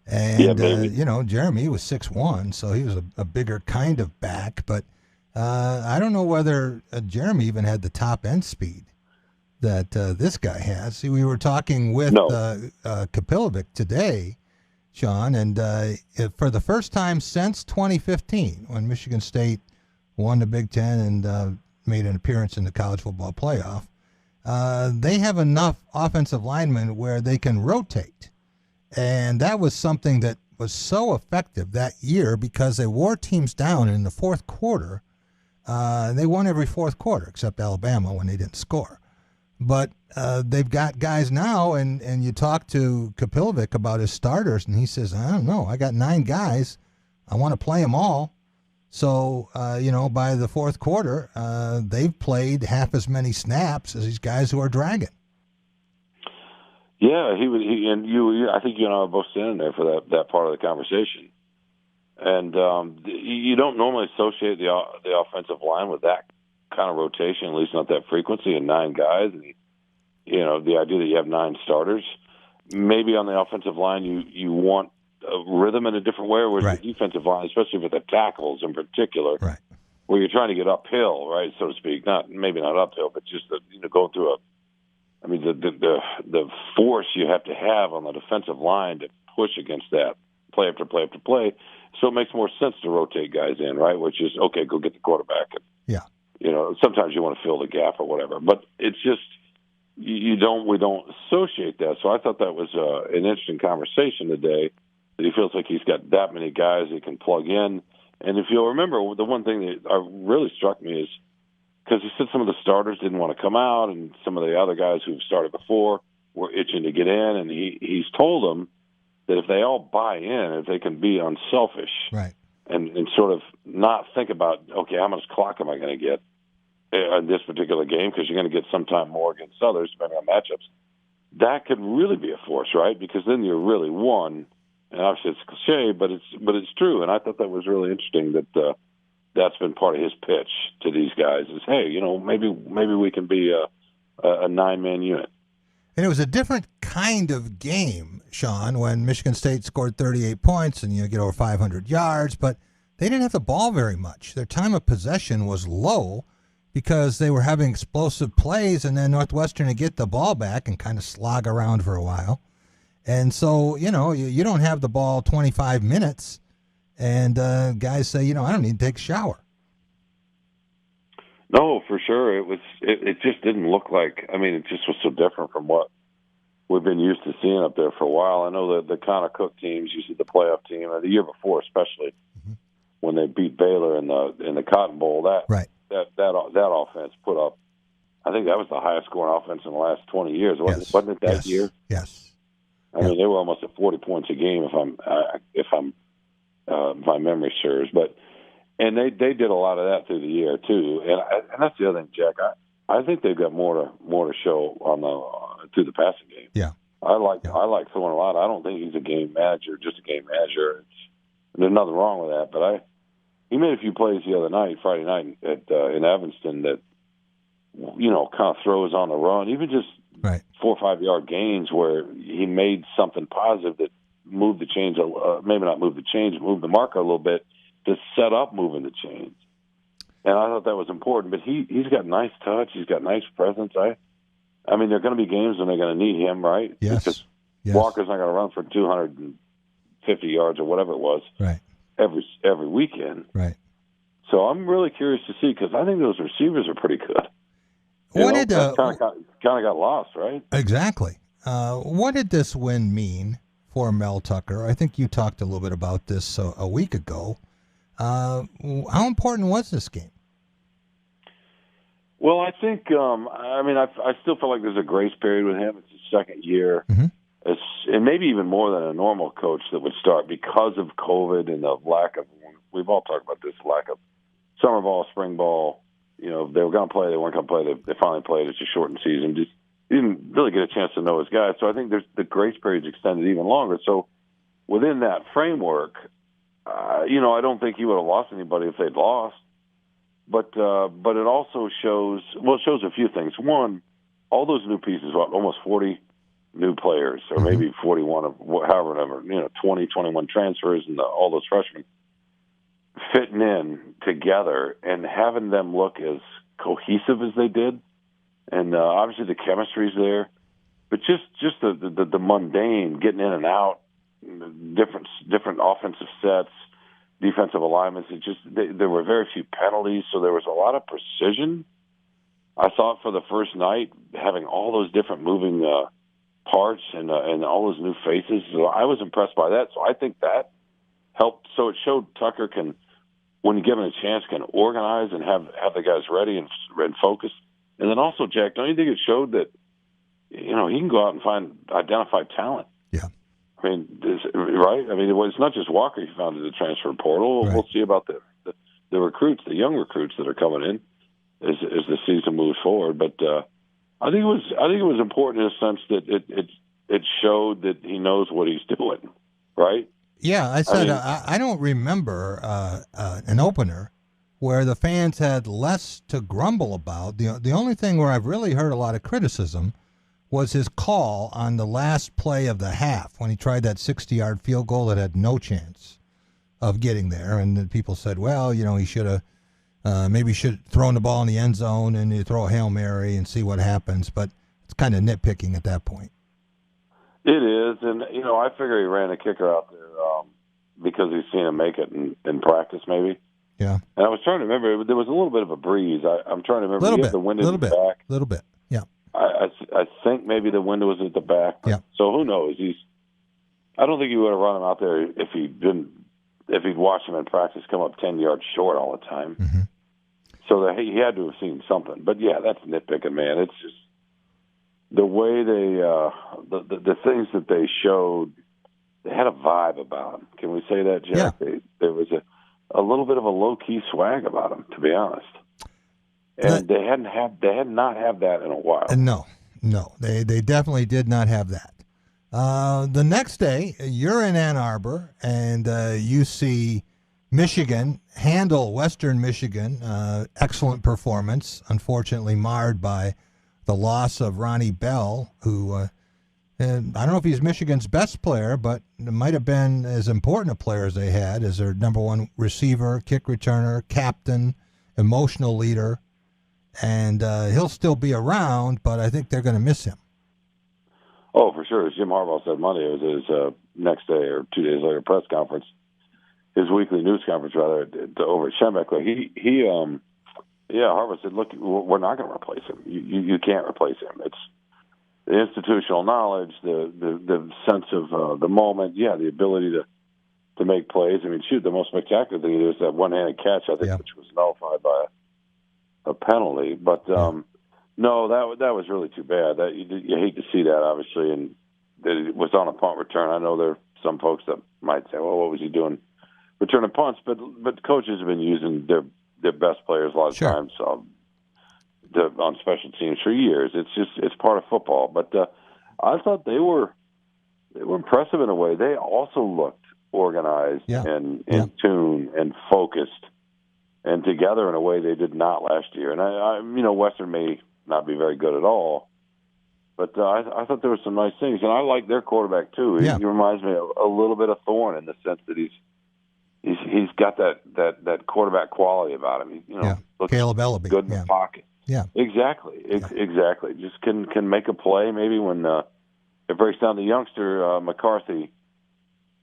and maybe. You know, Jeremy was 6'1", so he was a bigger kind of back. But I don't know whether Jeremy even had the top end speed that this guy has. See, we were talking with Kapilovic today, Sean, and for the first time since 2015, when Michigan State won the Big Ten and made an appearance in the college football playoff, they have enough offensive linemen where they can rotate. And that was something that was so effective that year because they wore teams down in the fourth quarter. They won every fourth quarter except Alabama when they didn't score. But they've got guys now, and you talk to Kapilvik about his starters, and he says, I don't know, I got 9 guys. I want to play them all. So, by the fourth quarter, they've played half as many snaps as these guys who are dragging. Yeah, I think you and I are both standing there for that part of the conversation. And you don't normally associate the offensive line with that kind of rotation, at least not that frequency, and 9 guys. And, the idea that you have 9 starters. Maybe on the offensive line you want a rhythm in a different way, whereas the defensive line, especially with the tackles in particular, where you're trying to get uphill, right, so to speak. Maybe not uphill, but just going through the force you have to have on the defensive line to push against that play after play after play. So it makes more sense to rotate guys in, right? Which is, okay, go get the quarterback. And, sometimes you want to fill the gap or whatever. But it's just, we don't associate that. So I thought that was an interesting conversation today, that he feels like he's got that many guys he can plug in. And if you'll remember, the one thing that really struck me is, because he said some of the starters didn't want to come out, and some of the other guys who've started before were itching to get in, and he's told them that if they all buy in, if they can be unselfish, and sort of not think about, okay, how much clock am I going to get in this particular game, because you're going to get sometime more against others depending on matchups, that could really be a force, right? Because then you're really won. And obviously it's cliche, but it's true. And I thought that was really interesting that that's been part of his pitch to these guys is, hey, maybe we can be a 9-man unit. And it was a different kind of game, Sean, when Michigan State scored 38 points and get over 500 yards, but they didn't have the ball very much. Their time of possession was low because they were having explosive plays, and then Northwestern would get the ball back and kind of slog around for a while. And so, you don't have the ball 25 minutes, and guys say, I don't need to take a shower. No, for sure. It just didn't look like, it just was so different from what we've been used to seeing up there for a while. I know that the Connor Cook teams, you see the playoff team, the year before especially, when they beat Baylor in the Cotton Bowl, that offense put up, I think that was the highest scoring offense in the last 20 years. Wasn't it that year? Yes. I mean, they were almost at 40 points a game, if my memory serves. And they did a lot of that through the year too. And that's the other thing, Jack. I think they've got more to show through the passing game. Yeah, I like Thorne a lot. I don't think he's a game manager, just a game manager. There's nothing wrong with that. But he made a few plays the other night, Friday night in Evanston, that kind of throws on the run, even just 4 or 5 yard gains where he made something positive that moved the chains, maybe not moved the chains, moved the marker a little bit to set up moving the chains. And I thought that was important. But he's got nice touch. He's got nice presence. I mean, there are going to be games when they're going to need him, right? Yes. Because Walker's not going to run for 250 yards or whatever it was every weekend. Right. So I'm really curious to see, because I think those receivers are pretty good. What kind of got lost, right? Exactly. What did this win mean for Mel Tucker? I think you talked a little bit about this a week ago. How important was this game? Well, I think, I still feel like there's a grace period with him. It's his second year. And maybe even more than a normal coach that would start because of COVID and the lack of, we've all talked about this, lack of summer ball, spring ball. They were going to play, they weren't going to play. They finally played. It's a shortened season. Just didn't really get a chance to know his guys. So I think the grace period's extended even longer. So within that framework, I don't think he would have lost anybody if they'd lost. But it also shows a few things. One, all those new pieces, almost 40 new players, or maybe 41 of however number, 20, 21 transfers, and all those freshmen fitting in together and having them look as cohesive as they did. And obviously the chemistry's there, but just the mundane, getting in and out, different offensive sets, defensive alignments. There were very few penalties, so there was a lot of precision. I thought for the first night, having all those different moving parts and all those new faces. So I was impressed by that. So I think that helped. So it showed Tucker can, when you give him a chance, can organize and have the guys ready and focused. And then also, Jack, don't you think it showed that, he can go out and identify talent? Yeah. I mean, right? I mean, it's not just Walker he found in the transfer portal. Right. We'll see about the recruits, the young recruits that are coming in as the season moves forward. But I think it was important in a sense that it showed that he knows what he's doing, right? Yeah, I said I don't remember an opener where the fans had less to grumble about. The only thing where I've really heard a lot of criticism was his call on the last play of the half when he tried that 60-yard field goal that had no chance of getting there. And then people said, well, he should have maybe thrown the ball in the end zone and you throw a Hail Mary and see what happens. But it's kind of nitpicking at that point. It is. And, I figure he ran a kicker out there because he's seen him make it in practice maybe. Yeah. And I was trying to remember, there was a little bit of a breeze. I'm trying to remember. The window at the back. A little bit, yeah. I think maybe the window was at the back. Yeah. So who knows? I don't think he would have run him out there if he'd watched him in practice come up 10 yards short all the time. Mm-hmm. So that he had to have seen something. But yeah, that's nitpicking, man. It's just the way the things that they showed. They had a vibe about them. Can we say that, Jack? Yeah. There was a little bit of a low key swag about them, to be honest. And they had not had that in a while. No, they definitely did not have that. The next day, you're in Ann Arbor, and you see Michigan handle Western Michigan. Excellent performance, unfortunately marred by the loss of Ronnie Bell, who and I don't know if he's Michigan's best player, but it might have been as important a player as they had as their number one receiver, kick returner, captain, emotional leader. And he'll still be around, but I think they're going to miss him. Oh, for sure. As Jim Harbaugh said Monday, it was his next day or 2 days later press conference, his weekly news conference, rather, over at Schembeck. Harbaugh said, look, we're not going to replace him. You can't replace him. It's the institutional knowledge, the sense of the moment, the ability to make plays. I mean, the most spectacular thing is that one-handed catch, I think, which was nullified by a penalty. But no, that was really too bad. That you hate to see that, obviously, and that it was on a punt return. I know there are some folks that might say, well, what was he doing returning punts? But coaches have been using their best players a lot of times on special teams for years. It's part of football. But I thought they were impressive in a way. They also looked organized and in tune and focused and together in a way they did not last year. And I Western may not be very good at all, but I thought there were some nice things. And I like their quarterback too. He reminds me a little bit of Thorne in the sense that he's got that quarterback quality about him. Caleb Ellaby, good in the pocket. Yeah, exactly. Just can make a play. Maybe when it breaks down, the youngster McCarthy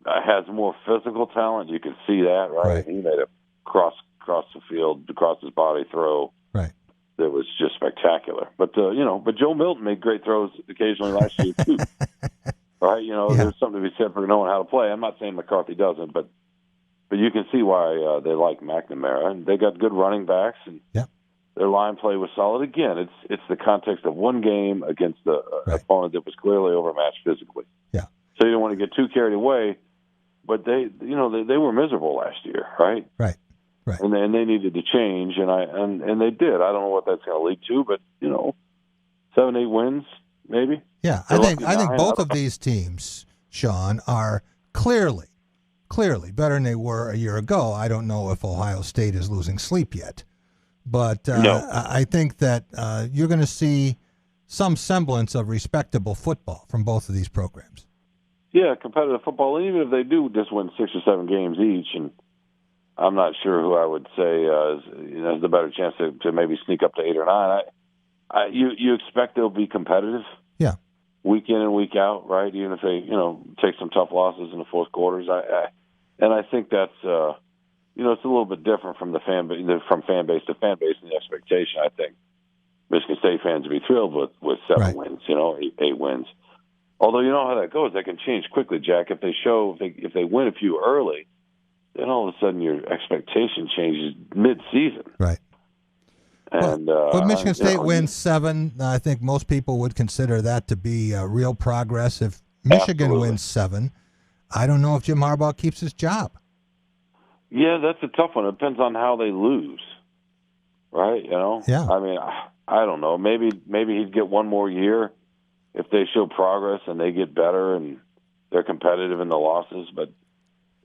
has more physical talent. You can see that, right? He made a cross the field, across his body throw. Right. That was just spectacular. But but Joe Milton made great throws occasionally last year too. Right? There's something to be said for knowing how to play. I'm not saying McCarthy doesn't, but you can see why they like McNamara, and they got good running backs, and their line play was solid. Again, it's the context of one game against the opponent that was clearly overmatched physically. Yeah. So you don't want to get too carried away, but they were miserable last year, right? Right. And they needed to change, and they did. I don't know what that's going to lead to, but 7-8 wins maybe. Yeah, I think both of these teams, Sean, are clearly better than they were a year ago. I don't know if Ohio State is losing sleep yet, but I think that you're going to see some semblance of respectable football from both of these programs. Yeah, competitive football. And even if they do just win 6 or 7 games each, and I'm not sure who I would say has the better chance to maybe sneak up to 8 or 9. You expect they'll be competitive, week in and week out, right? Even if they take some tough losses in the fourth quarters. And I think that's it's a little bit different from fan base to fan base and the expectation. I think Michigan State fans would be thrilled with 7 wins, 8 wins. Although you know how that goes, that can change quickly, Jack. If they win a few early, then all of a sudden your expectation changes mid-season. Right. And but Michigan State wins 7. I think most people would consider that to be real progress. If Michigan wins 7, I don't know if Jim Harbaugh keeps his job. Yeah, that's a tough one. It depends on how they lose, right? You know. Yeah. I mean, I don't know. Maybe he'd get one more year if they show progress and they get better and they're competitive in the losses. But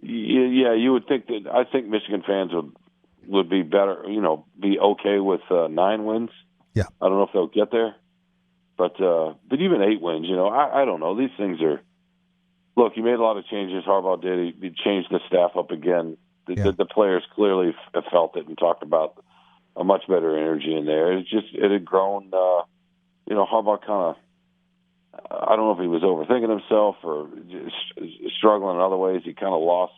yeah, you would think that. I think Michigan fans would be better, be okay with 9 wins. Yeah. I don't know if they'll get there, but even 8 wins, I don't know. These things are. Look, he made a lot of changes. Harbaugh did. He changed the staff up again. The players clearly have felt it and talked about a much better energy in there. It had grown. Harbaugh kind of. I don't know if he was overthinking himself or just struggling in other ways. He kind of lost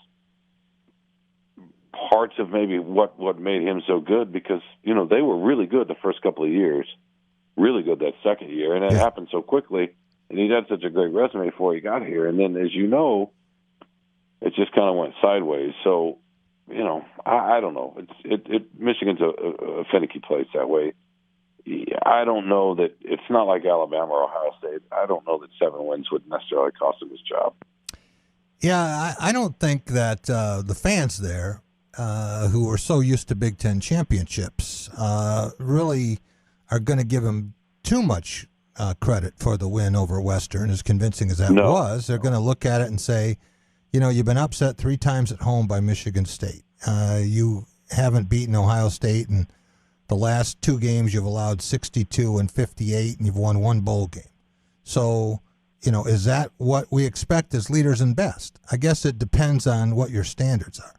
parts of maybe what made him so good because, they were really good the first couple of years, really good that second year, and it happened so quickly, and he had such a great resume before he got here. And then, as you know, it just kind of went sideways. So, I don't know. Michigan's a finicky place that way. I don't know that it's not like Alabama or Ohio State. I don't know that 7 wins would necessarily cost him his job. Yeah, I don't think that the fans there, who are so used to Big Ten championships, really are going to give him too much credit for the win over Western, as convincing as that was. They're going to look at it and say, you've been upset 3 times at home by Michigan State. You haven't beaten Ohio State, and the last 2 games you've allowed 62 and 58, and you've won 1 bowl game. So, is that what we expect as leaders and best? I guess it depends on what your standards are.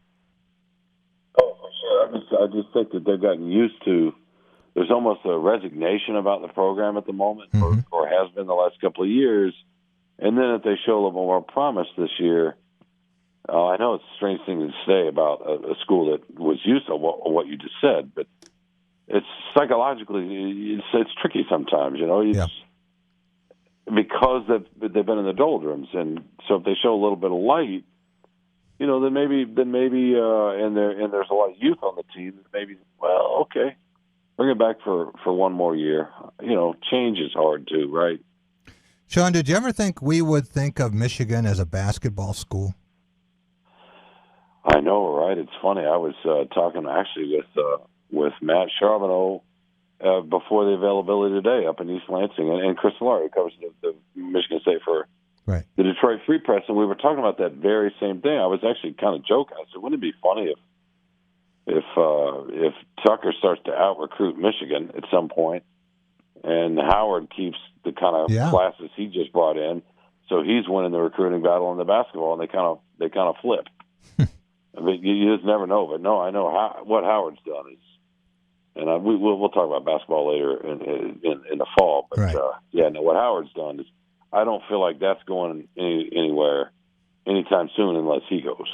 Oh, for sure. I just think that they've gotten used to. There's almost a resignation about the program at the moment, or has been the last couple of years. And then if they show a little more promise this year, I know it's a strange thing to say about a school that was used to what you just said, but it's psychologically, it's tricky sometimes, because they've been in the doldrums, and so if they show a little bit of light, then maybe, and there's a lot of youth on the team. Maybe, well, okay, bring it back for 1 more year. Change is hard too, right? Sean, did you ever think we would think of Michigan as a basketball school? I know, right? It's funny. I was talking actually with Matt Charbonneau before the availability today up in East Lansing, and Chris Lard, who covers the Michigan State for the Detroit Free Press, and we were talking about that very same thing. I was actually kind of joking. I said, wouldn't it be funny if Tucker starts to out-recruit Michigan at some point, and Howard keeps the kind of classes he just brought in, so he's winning the recruiting battle in the basketball, and they kind of flip. I mean, you just never know. But no, I know what Howard's done is, and we'll talk about basketball later in the fall. But what Howard's done is, I don't feel like that's going anywhere anytime soon unless he goes.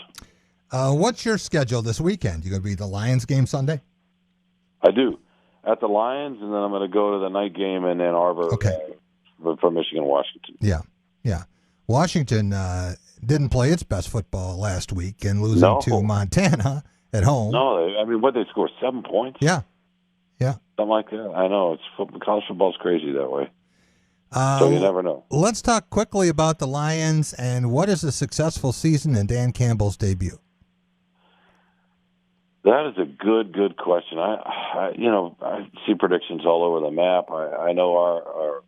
What's your schedule this weekend? You going to be at the Lions game Sunday? I do, at the Lions, and then I'm going to go to the night game in Ann Arbor for Michigan, Washington. Yeah. Washington didn't play its best football last week and losing to Montana at home. No, I mean, they score 7 points? Yeah. Something like that. I know. College football's crazy that way. So you never know. Let's talk quickly about the Lions and what is a successful season in Dan Campbell's debut? That is a good question. I see predictions all over the map. I know our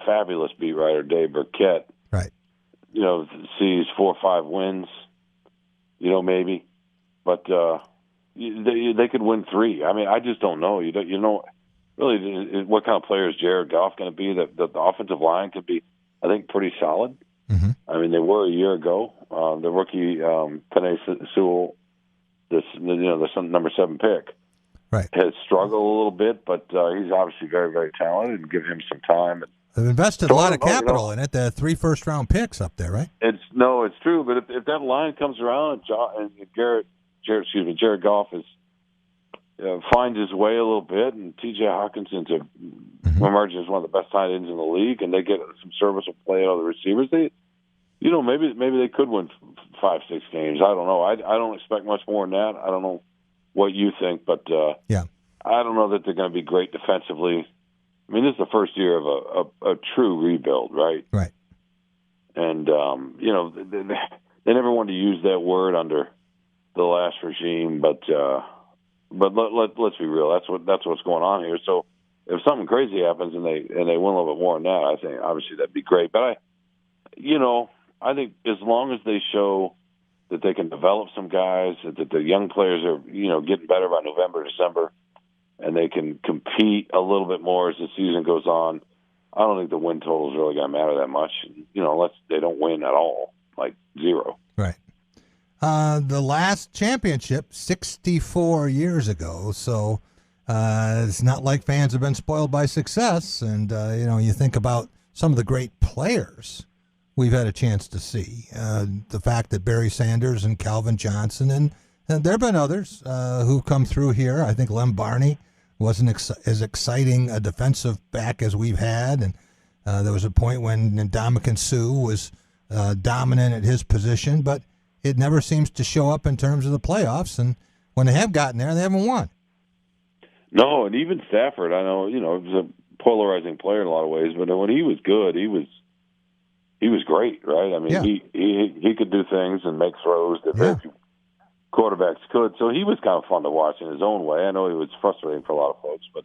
fabulous beat writer, Dave Burkett, sees 4 or 5 wins, maybe. But they could win 3. I mean, I just don't know. Really, what kind of player is Jared Goff going to be? The offensive line could be, I think, pretty solid. Mm-hmm. I mean, they were a year ago. The rookie, Penei Sewell, the number 7 pick, has struggled a little bit, but he's obviously very, very talented, and give him some time. They've invested a lot of capital in it. The 3 first-round picks up there, right? It's true. But if that line comes around and Jared Goff is finds his way a little bit, and T.J. Hawkinson's emerging as one of the best tight ends in the league, and they get some serviceable play out of the receivers. Maybe they could win 5-6 games. I don't know. I don't expect much more than that. I don't know what you think, but I don't know that they're going to be great defensively. I mean, this is the first year of a true rebuild, right? Right. And they never wanted to use that word under the last regime, but let's be real. That's what's going on here. So if something crazy happens and they win a little bit more than that, I think obviously that'd be great. But I think as long as they show that they can develop some guys, that the young players are getting better by November, December, and they can compete a little bit more as the season goes on, I don't think the win total is really going to matter that much. Unless they don't win at all, like 0. Right. The last championship, 64 years ago, so it's not like fans have been spoiled by success. And, you think about some of the great players we've had a chance to see. The fact that Barry Sanders and Calvin Johnson, and there have been others who've come through here. I think Lem Barney wasn't as exciting a defensive back as we've had. And there was a point when Ndamukong Suh was dominant at his position, but it never seems to show up in terms of the playoffs. And when they have gotten there, they haven't won. No, and even Stafford, I know, he was a polarizing player in a lot of ways, but when he was good, he was great, right? I mean, he could do things and make throws that very few quarterbacks could. So he was kind of fun to watch in his own way. I know he was frustrating for a lot of folks, but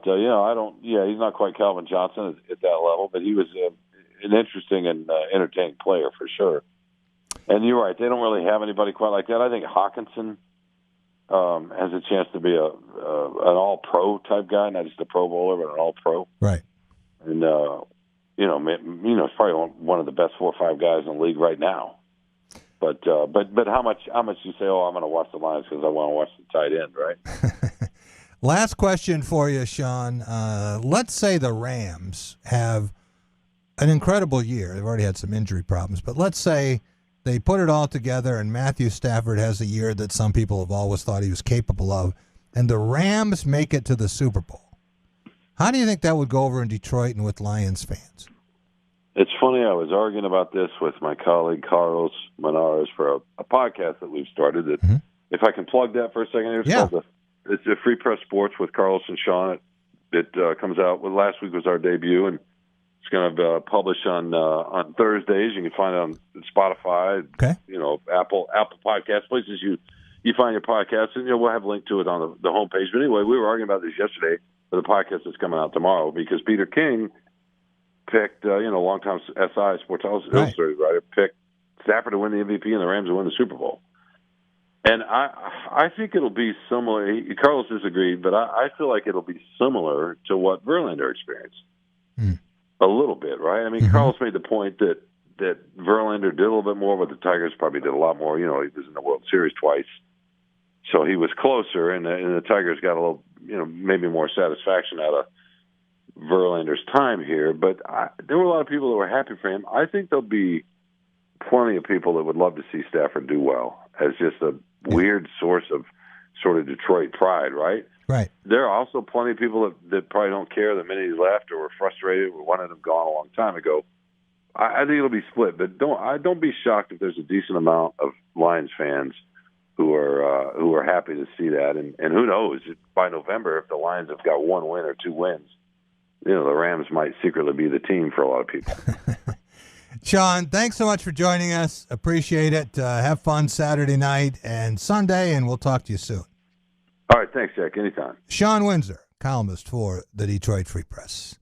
he's not quite Calvin Johnson at that level, but he was an interesting and entertaining player for sure. And you're right, they don't really have anybody quite like that. I think Hawkinson has a chance to be an all-pro type guy, not just a Pro Bowler, but an all-pro. Right. And it's probably one of the best 4 or 5 guys in the league right now. But how much you say? Oh, I'm going to watch the Lions because I want to watch the tight end, right? Last question for you, Sean. Let's say the Rams have an incredible year. They've already had some injury problems, but let's say they put it all together and Matthew Stafford has a year that some people have always thought he was capable of, and the Rams make it to the Super Bowl. How do you think that would go over in Detroit and with Lions fans? It's funny, I was arguing about this with my colleague Carlos Menares for a podcast that we've started. That if I can plug that for a second here, it's a Free Press Sports with Carlos and Sean. It comes out. Well, last week was our debut, and it's going to publish on Thursdays. You can find it on Spotify, Apple Podcast, places you find your podcasts, and we'll have a link to it on the homepage. But anyway, we were arguing about this yesterday for the podcast that's coming out tomorrow because Peter King picked, longtime SI Sports Illustrated writer, picked Stafford to win the MVP and the Rams to win the Super Bowl. And I think it'll be similar. Carlos disagreed, but I feel like it'll be similar to what Verlander experienced a little bit, right? I mean, Carlos made the point that Verlander did a little bit more, but the Tigers probably did a lot more. He was in the World Series twice, so he was closer, and the Tigers got a little, maybe more satisfaction out of Verlander's time here. But there were a lot of people that were happy for him. I think there'll be plenty of people that would love to see Stafford do well as just a weird source of sort of Detroit pride, right? Right. There are also plenty of people that probably don't care that many left or were frustrated or wanted them gone a long time ago. I think it'll be split, but don't be shocked if there's a decent amount of Lions fans who are happy to see that. And who knows, by November, if the Lions have got 1 win or 2 wins, the Rams might secretly be the team for a lot of people. Sean, thanks so much for joining us. Appreciate it. Have fun Saturday night and Sunday, and we'll talk to you soon. All right, thanks, Jack. Anytime. Sean Windsor, columnist for the Detroit Free Press.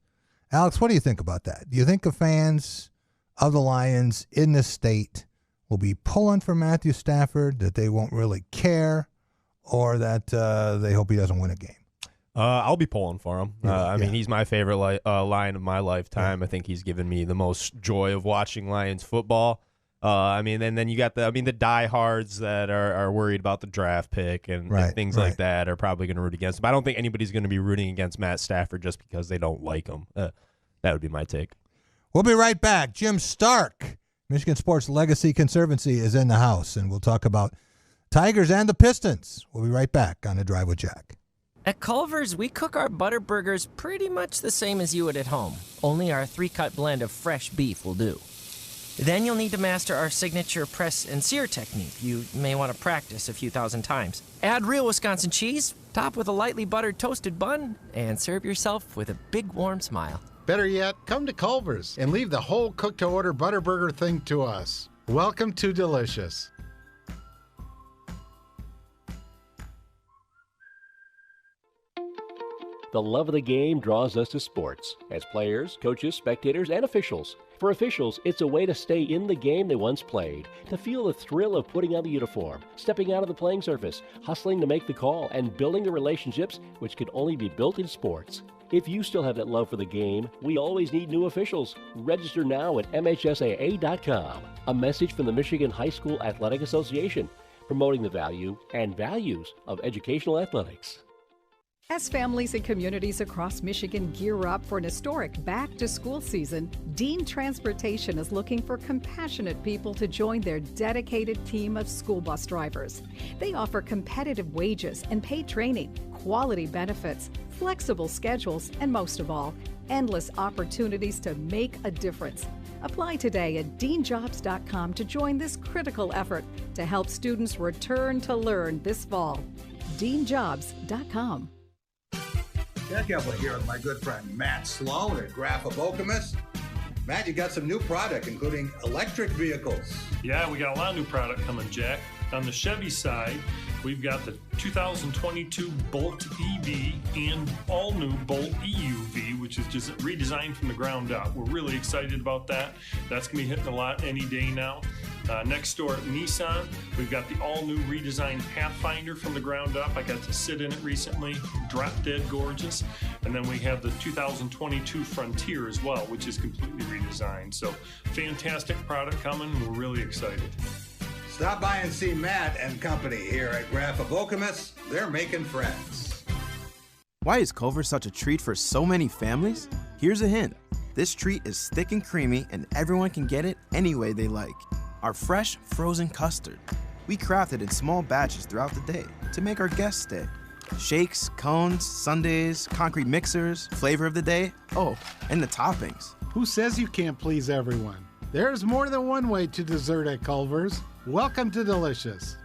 Alex, what do you think about that? Do you think the fans of the Lions in this state will be pulling for Matthew Stafford, that they won't really care, or that they hope he doesn't win a game? I'll be pulling for him. I mean, he's my favorite Lion of my lifetime. Yeah. I think he's given me the most joy of watching Lions football. I mean, and then you got the diehards that are worried about the draft pick and things like that are probably going to root against him. I don't think anybody's going to be rooting against Matt Stafford just because they don't like him. That would be my take. We'll be right back. Jim Stark, Michigan Sports Legacy Conservancy, is in the house, and we'll talk about Tigers and the Pistons. We'll be right back on The Drive with Jack. At Culver's, we cook our butter burgers pretty much the same as you would at home. Only our 3-cut blend of fresh beef will do. Then you'll need to master our signature press and sear technique. You may want to practice a few thousand times. Add real Wisconsin cheese, top with a lightly buttered toasted bun, and serve yourself with a big warm smile. Better yet, come to Culver's and leave the whole cook-to-order butter burger thing to us. Welcome to Delicious. The love of the game draws us to sports, as players, coaches, spectators, and officials. For officials, it's a way to stay in the game they once played, to feel the thrill of putting on the uniform, stepping out of the playing surface, hustling to make the call, and building the relationships which can only be built in sports. If you still have that love for the game, we always need new officials. Register now at MHSAA.com. A message from the Michigan High School Athletic Association, promoting the value and values of educational athletics. As families and communities across Michigan gear up for an historic back-to-school season, Dean Transportation is looking for compassionate people to join their dedicated team of school bus drivers. They offer competitive wages and paid training, quality benefits, flexible schedules, and most of all, endless opportunities to make a difference. Apply today at deanjobs.com to join this critical effort to help students return to learn this fall. deanjobs.com. Jack Epling here with my good friend Matt Sloan at Graph of Okemos. Matt, you got some new product, including electric vehicles. Yeah, we got a lot of new product coming, Jack. On the Chevy side, we've got the 2022 Bolt EV and all-new Bolt EUV, which is just redesigned from the ground up. We're really excited about that. That's going to be hitting a lot any day now. Next door at Nissan, we've got the all-new redesigned Pathfinder from the ground up. I got to sit in it recently, drop dead gorgeous. And then we have the 2022 Frontier as well, which is completely redesigned. So fantastic product coming. We're really excited. Stop by and see Matt and company here at Graph of Okemos. They're making friends. Why is Culver's such a treat for so many families? Here's a hint. This treat is thick and creamy, and everyone can get it any way they like. Our fresh, frozen custard. We craft it in small batches throughout the day to make our guests stay. Shakes, cones, sundaes, concrete mixers, flavor of the day, oh, and the toppings. Who says you can't please everyone? There's more than one way to dessert at Culver's. Welcome to Delicious.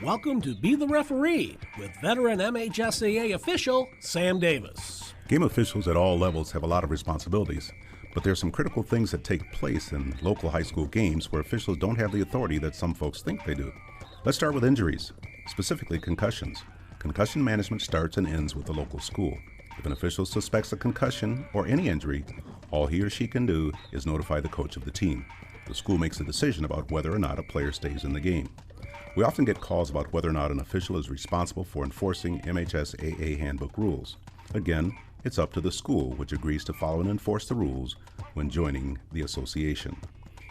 Welcome to Be the Referee with veteran MHSAA official Sam Davis. Game officials at all levels have a lot of responsibilities, but there are some critical things that take place in local high school games where officials don't have the authority that some folks think they do. Let's start with injuries, specifically concussions. Concussion management starts and ends with the local school. If an official suspects a concussion or any injury, all he or she can do is notify the coach of the team. The school makes a decision about whether or not a player stays in the game. We often get calls about whether or not an official is responsible for enforcing MHSAA handbook rules. Again, it's up to the school, which agrees to follow and enforce the rules when joining the association.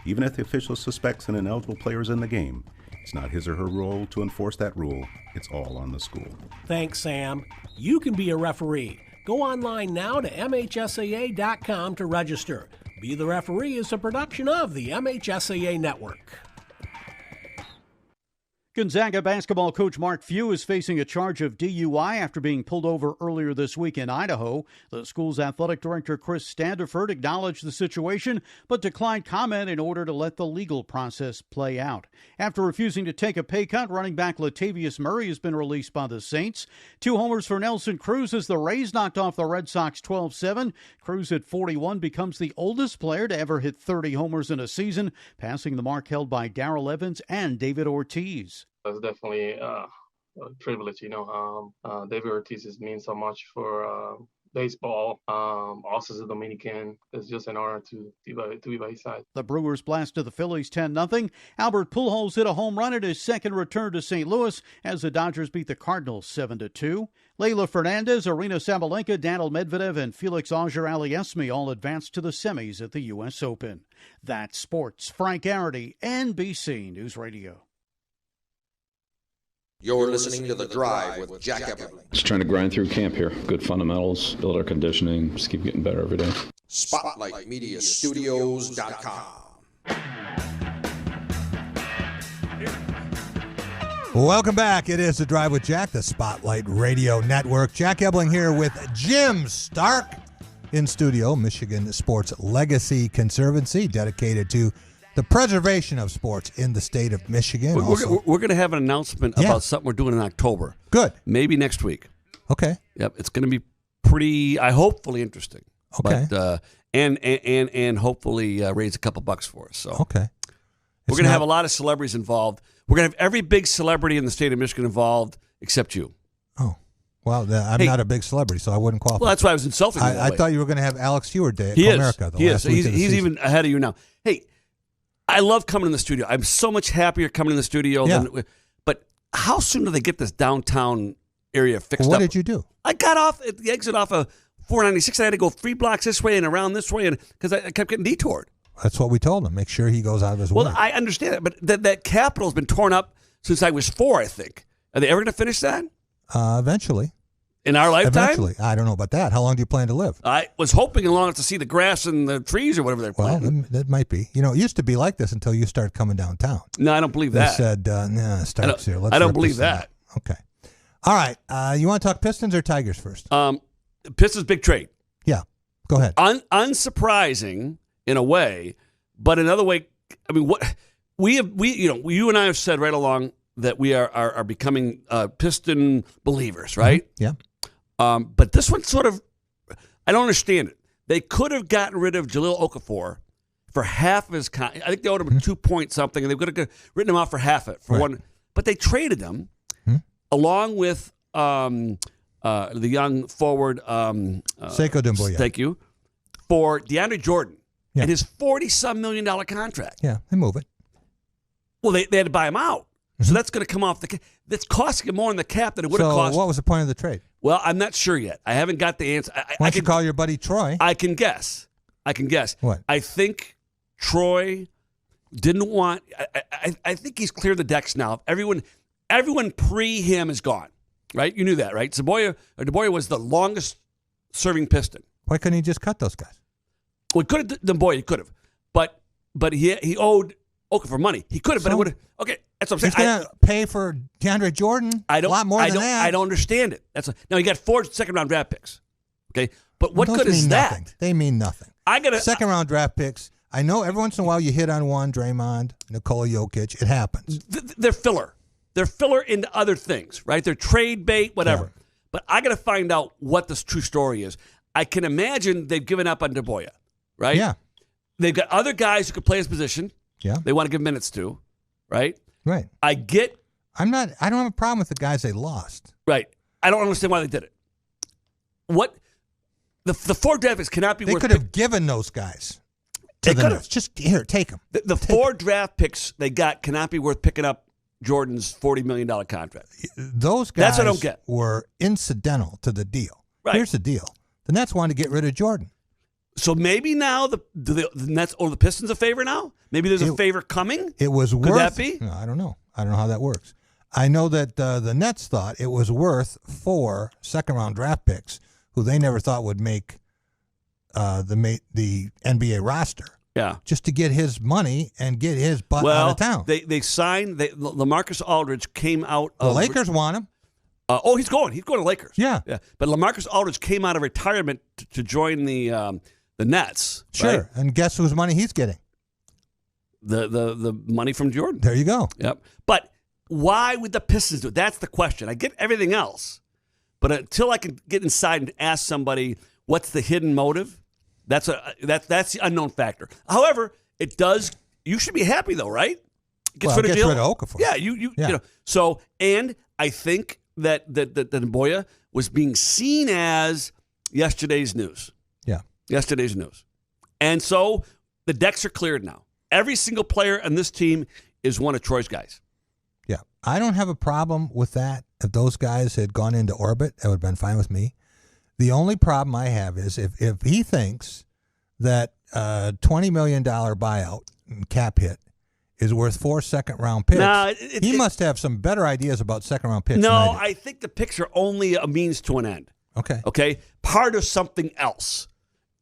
Even if the official suspects an ineligible player is in the game, it's not his or her role to enforce that rule. It's all on the school. Thanks, Sam. You can be a referee. Go online now to MHSAA.com to register. Be the Referee is a production of the MHSAA Network. Gonzaga basketball coach Mark Few is facing a charge of DUI after being pulled over earlier this week in Idaho. The school's athletic director, Chris Standiford, acknowledged the situation but declined comment in order to let the legal process play out. After refusing to take a pay cut, running back Latavius Murray has been released by the Saints. 2 homers for Nelson Cruz as the Rays knocked off the Red Sox 12-7. Cruz at 41 becomes the oldest player to ever hit 30 homers in a season, passing the mark held by Darrell Evans and David Ortiz. That's definitely a privilege, David Ortiz means so much for baseball. Also as a Dominican, it's just an honor to be by his side. The Brewers blasted the Phillies 10-0. Albert Pujols hit a home run at his second return to St. Louis as the Dodgers beat the Cardinals 7-2. Leila Fernandez, Arina Sabalenka, Daniil Medvedev, and Felix Auger-Aliassime all advanced to the semis at the U.S. Open. That's sports. Frank Garrity, NBC News Radio. You're listening to The Drive with Jack Epling. Just trying to grind through camp here. Good fundamentals, build our conditioning, just keep getting better every day. SpotlightMediaStudios.com. Welcome back. It is The Drive with Jack, the Spotlight Radio Network. Jack Ebling here with Jim Stark in studio, Michigan Sports Legacy Conservancy, dedicated to the preservation of sports in the state of Michigan. We're going to have an announcement about something we're doing in October. Good. Maybe next week. Okay. Yep. It's going to be pretty, hopefully interesting. Okay. But, and hopefully raise a couple bucks for us. So okay. We're going to have a lot of celebrities involved. We're going to have every big celebrity in the state of Michigan involved except you. Oh. Well, I'm not a big celebrity, so I wouldn't qualify. Well, that's why I was insulting you. I thought you were going to have Alex Stewart Day at He Comerica. is. He's even ahead of you now. Hey, I love coming in the studio. I'm so much happier coming in the studio. But how soon do they get this downtown area fixed up? What did you do? I got off at the exit off of 496. I had to go 3 blocks this way and around this way because I kept getting detoured. That's what we told him. Make sure he goes out of his way. Well, I understand that, but that Capitol's been torn up since I was 4, I think. Are they ever going to finish that? Eventually. In our lifetime? Eventually. I don't know about that. How long do you plan to live? I was hoping long enough to see the grass and the trees or whatever they're planting. Well, that might be. You know, it used to be like this until you started coming downtown. No, I don't believe They that. said, Stark's here. Let's I don't rip believe this thing that. out. Okay. All right. You want to talk Pistons or Tigers first? Pistons big trade. Yeah. Go ahead. Unsurprising in a way, but another way. I mean, what you and I have said right along that we are becoming Piston believers, right? Mm-hmm. Yeah. But this one sort of, I don't understand it. They could have gotten rid of Jahlil Okafor for half of his I think they owed him 2 point something, and they could have written him out for half it for one. But they traded him along with the young forward Sekou Doumbouya. Thank you, for DeAndre Jordan Yeah. and his $40-some million contract. Yeah, they move it. Well, they had to buy him out. So that's going to come off that's costing him more in the cap than it would have cost. So what was the point of the trade? Well, I'm not sure yet. I haven't got the answer. Why don't you call your buddy Troy? I can guess. What? I think Troy didn't want. I think he's cleared the decks now. Everyone pre him is gone. Right? You knew that, right? Doumbouya was the longest serving Piston. Why couldn't he just cut those guys? Well, he could have. Doumbouya, he could have. But he owed Okafor money. He could have, but it would have. Okay, that's what I'm saying. He's going to pay for DeAndre Jordan a lot more than that. I don't understand it. Now you got 4 second-round draft picks. Okay, but what Those good is mean that? Nothing. They mean nothing. Second-round draft picks. I know every once in a while you hit on one, Draymond, Nikola Jokic. It happens. They're filler. They're filler into other things, right? They're trade bait, whatever. Yeah. But I got to find out what the true story is. I can imagine they've given up on Doumbouya, right? Yeah. They've got other guys who could play his position. Yeah. They want to give minutes to, right? Right. I don't have a problem with the guys they lost. Right. I don't understand why they did it. What the 4 draft picks cannot be They worth. could have given those guys to the Nets. Just here, take them. The 4 draft picks they got cannot be worth picking up Jordan's $40 million contract. Those guys That's what I don't get. Were incidental to the deal. Right. Here's the deal. The Nets wanted to get rid of Jordan. So maybe now the Nets or the Pistons a favor now? Maybe there's a favor coming? It was worth. Could that be? No, I don't know. I don't know how that works. I know that the Nets thought it was worth 4 second-round draft picks who they never thought would make the NBA roster. Yeah. Just to get his money and get his butt out of town. They signed LaMarcus Aldridge came out of the Lakers want him. He's going. He's going to Lakers. Yeah. But LaMarcus Aldridge came out of retirement to join the Nets. Sure. Right? And guess whose money he's getting? The money from Jordan. There you go. Yep. But why would the Pistons do it? That's the question. I get everything else, but until I can get inside and ask somebody what's the hidden motive, that's the unknown factor. However, it does. You should be happy though, right? Gets rid of Okafor. Yeah. You know. So, and I think that Doumbouya was being seen as yesterday's news. Yeah. Yesterday's news. And so the decks are cleared now. Every single player on this team is one of Troy's guys. Yeah. I don't have a problem with that. If those guys had gone into orbit, that would have been fine with me. The only problem I have is if he thinks that a $20 million buyout cap hit is worth 4 second-round picks, he must have some better ideas about second-round picks. No, I think the picks are only a means to an end. Okay. Okay? Part of something else.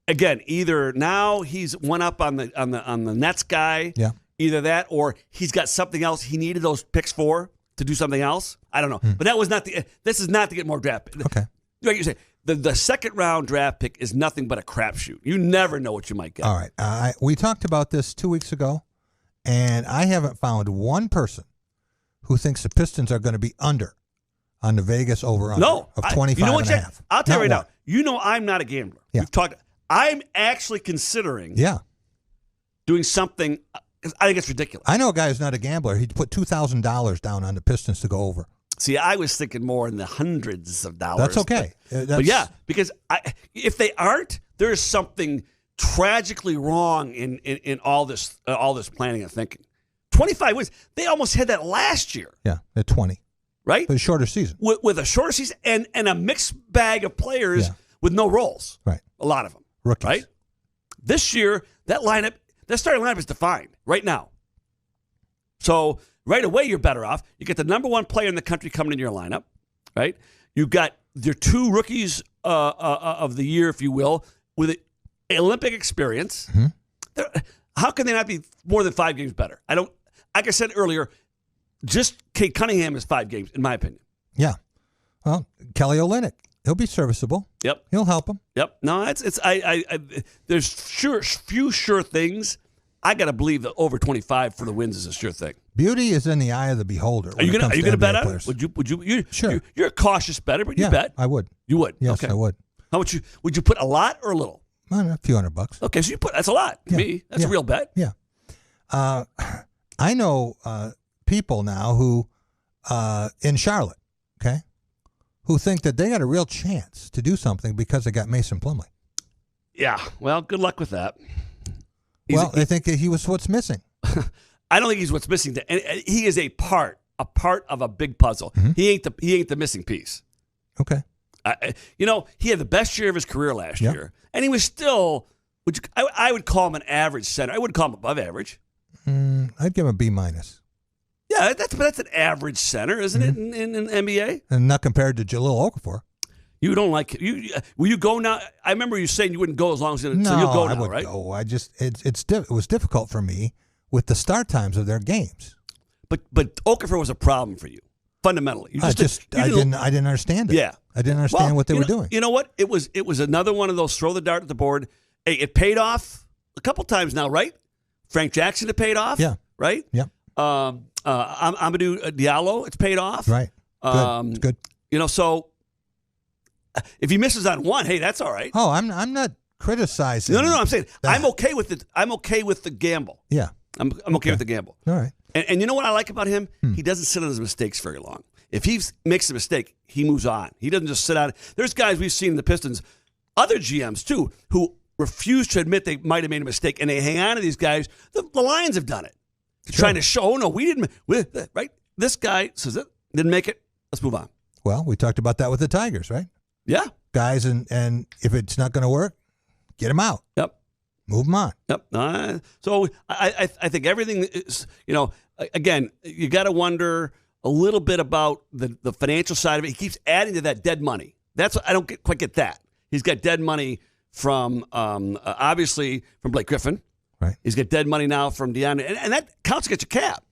again, either now he's one up on the Nets guy. Yeah. Either that, or he's got something else he needed those picks for to do something else. I don't know, but that was not the. This is not to get more draft. Okay. Like you say, the second round draft pick is nothing but a crapshoot. You never know what you might get. All right. We talked about this 2 weeks ago, and I haven't found one person who thinks the Pistons are going to be under on the Vegas over-under of 25 you know what, and a Jack? half. I'll tell you right Not now. You know I'm not a gambler. Yeah. We've talked. I'm actually considering doing something. I think it's ridiculous. I know a guy who's not a gambler. He put $2,000 down on the Pistons to go over. See, I was thinking more in the hundreds of dollars. That's okay. But yeah, because if they aren't, there is something tragically wrong in all this planning and thinking. 25 wins. They almost had that last year. Yeah, at 20. Right? But a shorter season. With a shorter season and a mixed bag of players with no roles. Right. A lot of them. Rookies. Right? This year, that starting lineup is defined right now. So right away, you're better off. You get the number one player in the country coming in your lineup, right? You've got your two rookies of the year, if you will, with Olympic experience. Mm-hmm. How can they not be more than 5 games better? I don't. Like I said earlier, just Cade Cunningham is 5 games, in my opinion. Yeah. Well, Kelly Olynyk, he'll be serviceable. Yep. He'll help him. Yep. No, there's few sure things. I got to believe that over 25 for the wins is a sure thing. Beauty is in the eye of the beholder. Are you going to bet on players. it? Would you? Sure. You're a cautious bettor, but you bet. I would. You would. Yes, okay. I would. How much would you put? A lot or a little? A few $100. Okay, so that's a lot to me. That's a real bet. Yeah. I know people now who in Charlotte, okay, who think that they got a real chance to do something because they got Mason Plumlee. Yeah. Well, good luck with that. They think that he was what's missing. I don't think he's what's missing. He is a part of a big puzzle. Mm-hmm. He ain't the missing piece. Okay. He had the best year of his career last year, and he was still. I would call him an average center. I wouldn't call him above average. I'd give him a B-. Yeah, that's an average center, isn't it, in NBA? And not compared to Jahlil Okafor. You don't like it. Will you go now? I remember you saying you wouldn't go as long as so you'll go now, I would right? go. It was difficult for me with the start times of their games. But Okafor was a problem for you fundamentally. I didn't understand it. Yeah, I didn't understand what they were doing. You know what? It was another one of those throw the dart at the board. Hey, it paid off a couple times now, right? Frank Jackson, it paid off. Yeah. Right. Yeah. Amadou Diallo, it's paid off. Right. Good. It's good. So if he misses on one, hey, that's all right. Oh, I'm not criticizing. No. I'm saying I'm okay with it. I'm okay with the gamble. Yeah. I'm okay with the gamble. All right. And you know what I like about him? He doesn't sit on his mistakes very long. If he makes a mistake, he moves on. He doesn't just sit on it. There's guys we've seen in the Pistons, other GMs too, who refuse to admit they might have made a mistake, and they hang on to these guys. The Lions have done it. Trying to show, no, we didn't. Right? This guy says it, didn't make it. Let's move on. Well, we talked about that with the Tigers, right? Yeah. Guys, and if it's not going to work, get them out. Yep. Move them on. Yep. So I think everything is, again, you got to wonder a little bit about the financial side of it. He keeps adding to that dead money. That's what I don't quite get that. He's got dead money from, obviously, from Blake Griffin. Right. He's got dead money now from DeAndre, and that counts against your cap.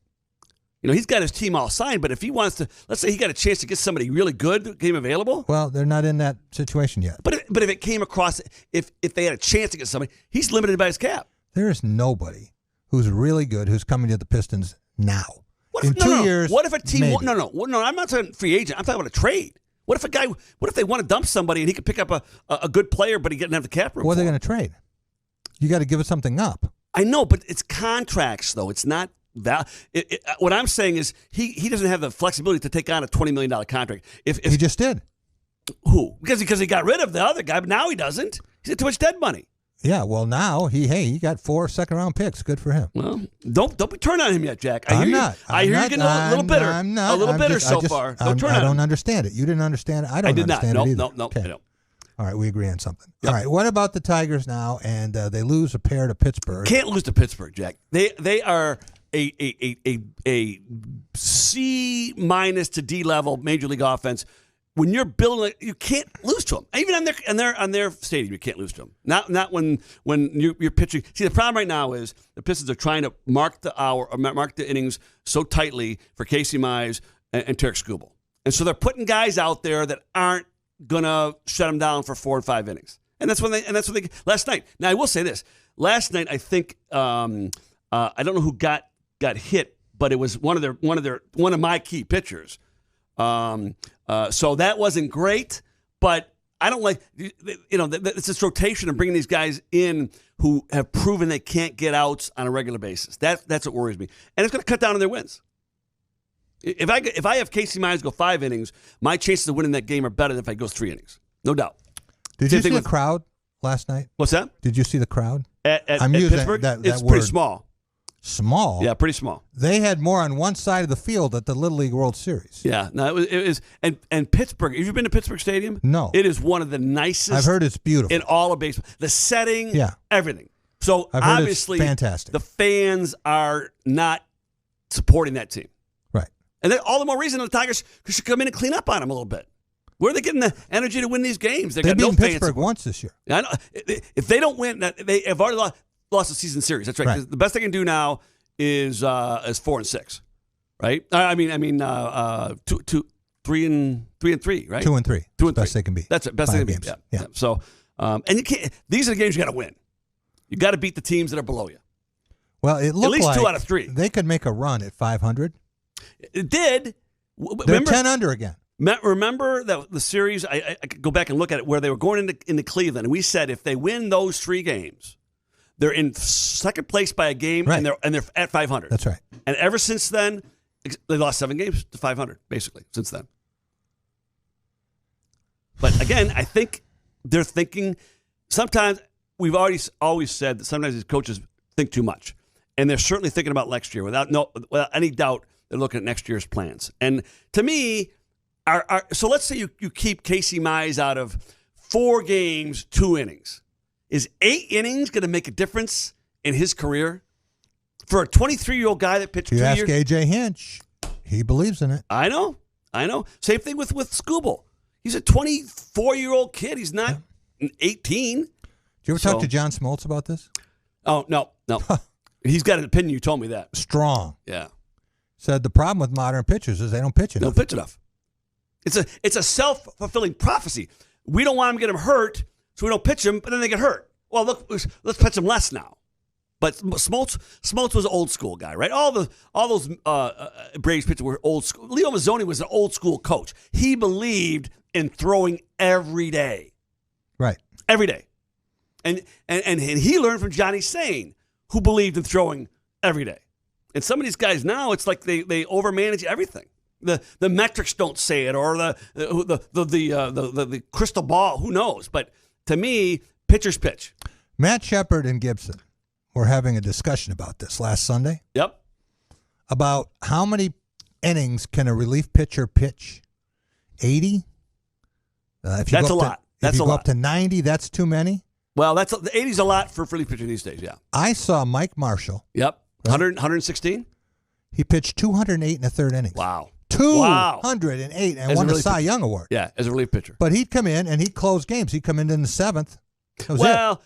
He's got his team all signed, but if he wants to, let's say he got a chance to get somebody really good that came available. Well, they're not in that situation yet. But if it came across, if they had a chance to get somebody, he's limited by his cap. There is nobody who's really good who's coming to the Pistons now. What if, in 2 years? What if a team? Maybe. No. I'm not talking free agent. I'm talking about a trade. What if they want to dump somebody and he could pick up a good player, but he doesn't have the cap room? What are they going to trade? You got to give us something up. I know, but it's contracts though. It's not. What I'm saying is he doesn't have the flexibility to take on a $20 million contract. If he just did. Who? Because he got rid of the other guy, but now he doesn't. He's got too much dead money. Yeah, well now he got 4 second-round picks. Good for him. Well, don't be turned on him yet, Jack. I hear you getting a little bitter. I'm not. A little bitter so far. Don't turn on him. I don't understand it. You didn't understand it. I don't understand it either. No, okay. I don't. All right, we agree on something. Yep. All right, what about the Tigers now? And they lose a pair to Pittsburgh. Can't lose to Pittsburgh, Jack. They are a C- to D level Major League offense when you're building, you can't lose to them. Even on their stadium, you can't lose to them. Not when you're pitching. See, the problem right now is the Pistons are trying to mark the innings so tightly for Casey Mize and Tarek Skubal, and so they're putting guys out there that aren't gonna shut them down for 4 and 5 innings. And that's what they last night. Now I will say this: last night I think I don't know who got hit, but it was one of my key pitchers. So that wasn't great, but I don't like, it's this rotation of bringing these guys in who have proven they can't get outs on a regular basis. That's what worries me. And it's going to cut down on their wins. If I have Casey Mize go 5 innings, my chances of winning that game are better than if I go 3 innings. No doubt. Did you see the crowd last night? What's that? Did you see the crowd? I'm using Pittsburgh? It's word. Pretty small. Small? Yeah, pretty small. They had more on one side of the field at the Little League World Series. Yeah, no, it was and Pittsburgh. Have you been to Pittsburgh Stadium? No. It is one of the nicest. I've heard it's beautiful in all of baseball. The setting, yeah, everything. So I've heard obviously, it's fantastic. The fans are not supporting that team, right? And then all the more reason the Tigers should come in and clean up on them a little bit. Where are they getting the energy to win these games? They've got no fans. Pittsburgh once this year. I know. If they don't win, they have already lost the season series. That's right. 'Cause the best they can do now is 4 and 6, right? I mean, 3 and 3, right? 2 and 3. 2 and 3. Best they can be. That's it. Best they can games. be. Yeah. So, and you can't. These are the games you got to win. You got to beat the teams that are below you. Well, it looked at least like 2 out of 3. They could make a run at 500. It did. They're 10 under again. Remember that the series? I could go back and look at it where they were going into Cleveland, and we said if they win those 3 games, they're in second place by a game, right, and they're at 500. That's right. And ever since then, they lost 7 games to 500, basically. Since then, but again, I think they're thinking. Sometimes we've always said that sometimes these coaches think too much, and they're certainly thinking about next year without any doubt. They're looking at next year's plans, and to me. So let's say you keep Casey Mize out of 4 games, 2 innings. Is 8 innings going to make a difference in his career? For a 23-year-old guy that pitched 2 years? You ask A.J. Hinch. He believes in it. I know. Same thing with Skubal. He's a 24-year-old kid. He's not 18. Did you ever talk to John Smoltz about this? Oh, no. He's got an opinion. You told me that. Strong. Yeah. Said the problem with modern pitchers is they don't pitch enough. Don't pitch enough. It's a self-fulfilling prophecy. We don't want them to get them hurt, so we don't pitch them, but then they get hurt. Well, look, let's pitch them less now. But Smoltz was an old school guy, right? All those Braves pitchers were old school. Leo Mazzoni was an old school coach. He believed in throwing every day. Right. Every day. And he learned from Johnny Sane, who believed in throwing every day. And some of these guys now, it's like they overmanage everything. The metrics don't say it, or the crystal ball. Who knows? But to me, pitchers pitch. Matt Shepard and Gibson were having a discussion about this last Sunday. Yep. About how many innings can a relief pitcher pitch? 80. That's a lot. If you go up to 90, that's too many. Well, the 80's a lot for relief pitcher these days. Yeah. I saw Mike Marshall. Yep. 116. He pitched 208 1/3 innings. Wow. 208 and won the Cy Young Award. Yeah, as a relief pitcher. But he'd come in and he'd close games. He'd come in the 7th. Well,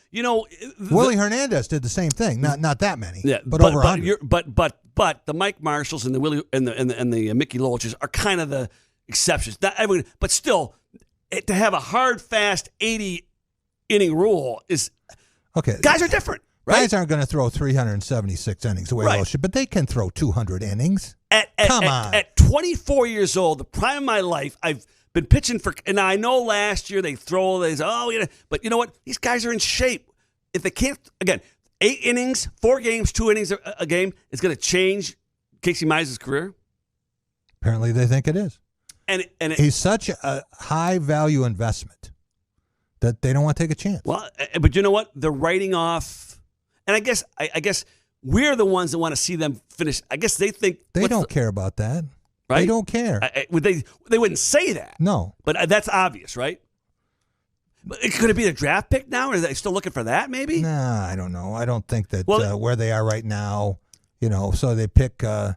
Willie Hernandez did the same thing. Not that many. Yeah, but over 100. But the Mike Marshalls and the Willie and the Mickey Lolches are kind of the exceptions. Not everyone, but still, to have a hard, fast 80-inning rule is okay. Guys are different. Right? Guys aren't going to throw 376 innings the way those should, but they can throw 200 innings. Come on. At 24 years old, the prime of my life, I've been pitching for, and I know last year but you know what? These guys are in shape. If they can't, again, 8 innings, 4 games, 2 innings a game is going to change Casey Mize's career. Apparently, they think it is. And he's such a high value investment that they don't want to take a chance. Well, but you know what? They're writing off. And I guess we're the ones that want to see them finish. I guess they think they don't care about that. Right? They don't care. They wouldn't say that. No, but that's obvious, right? But could it be a draft pick now, or are they still looking for that? Maybe. Nah, I don't know. I don't think that where they are right now. So they pick 10th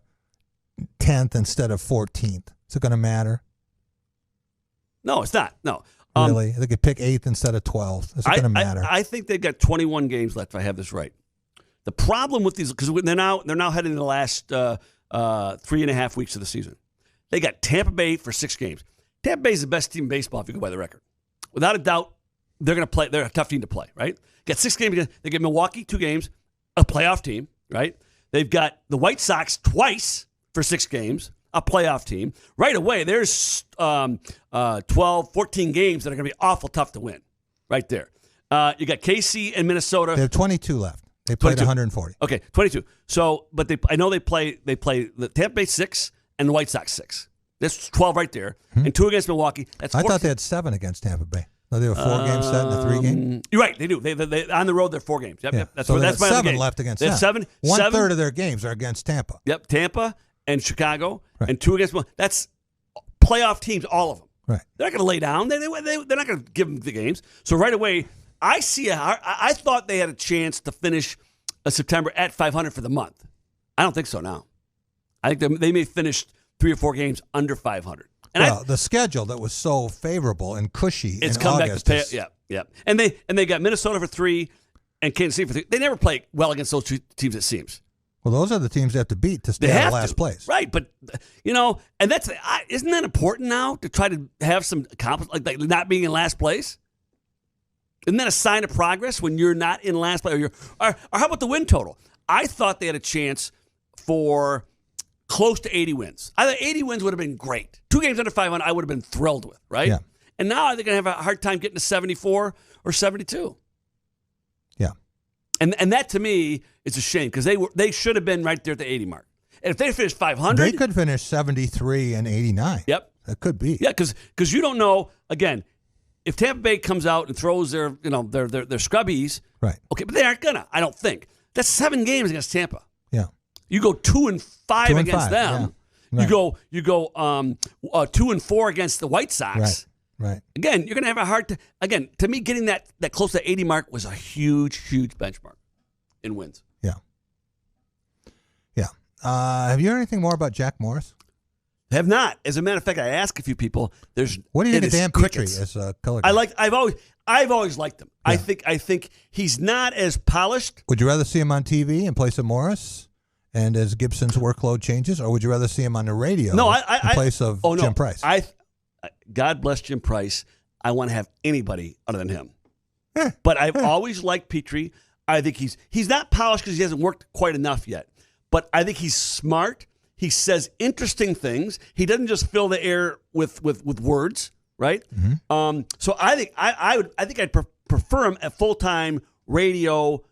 instead of 14th. Is it going to matter? No, it's not. No. Really? They could pick 8th instead of 12th. Is it going to matter? I think they've got 21 games left, if I have this right. The problem with these, because they're now heading to the last 3.5 weeks of the season. They got Tampa Bay for 6 games. Tampa Bay is the best team in baseball if you go by the record. Without a doubt, they're going to play. They're a tough team to play, right? Got 6 games. They get Milwaukee 2 games, a playoff team, right? They've got the White Sox twice for 6 games, a playoff team. Right away, there's 12, 14 games that are going to be awful tough to win right there. You got KC and Minnesota. They have 22 left. They played 140. Okay, 22. So, but I know they play the Tampa Bay 6 and the White Sox 6. That's 12 right there. And 2 against Milwaukee. That's 14. I thought they had 7 against Tampa Bay. No, they have a 4-game set and a 3-game. You're right. They do. They on the road. They're 4 games. Yep. Yeah. Yep. That's so where, that's my other 7 game. left against they have them. 7. One-third of their games are against Tampa. Yep. Tampa and Chicago, Right. and 2 against. That's playoff teams. All of them. Right. They're not going to lay down. They're not going to give them the games. So right away, I thought they had a chance to finish September at 500 for the month. I don't think so now. I think they may finish 3 or 4 games under 500. And the schedule that was so favorable and cushy it's in come August back to pay. Yeah. And they got Minnesota for 3 and Kansas City for 3. They never play well against those 2 teams, it seems. Well, those are the teams they have to beat to stay They in have last to. place. Right, but, and that's isn't that important now to try to have some accomplishment, like not being in last place? Isn't that a sign of progress when you're not in last place? Or how about the win total? I thought they had a chance for close to 80 wins. I thought 80 wins would have been great. 2 games under 500, I would have been thrilled with, right? Yeah. And now they're going to have a hard time getting to 74 or 72. Yeah. And that to me is a shame because they should have been right there at the 80 mark. And if they finished 500, They could finish 73 and 89. Yep. That could be. Yeah, because you don't know, again, if Tampa Bay comes out and throws their scrubbies, right? Okay, but they aren't gonna. I don't think that's 7 games against Tampa. Yeah, you go 2-5 against them. Yeah. Right. You go 2-4 against the White Sox. Right. Again, you're gonna have a hard time. Again, to me, getting that close to 80 mark was a huge benchmark in wins. Yeah. Yeah. Have you heard anything more about Jack Morris? Have not. As a matter of fact, I asked a few people. What do you think of Dan Petrie as a color guy? I've always liked him. Yeah. I think he's not as polished. Would you rather see him on TV in place of Morris, and as Gibson's workload changes, or would you rather see him on the radio in place of Jim Price? God bless Jim Price. I want to have anybody other than him. But I've always liked Petrie. I think he's not polished because he hasn't worked quite enough yet. But I think he's smart. He says interesting things. He doesn't just fill the air with words, right? Mm-hmm. So I think I'd prefer him a full-time radio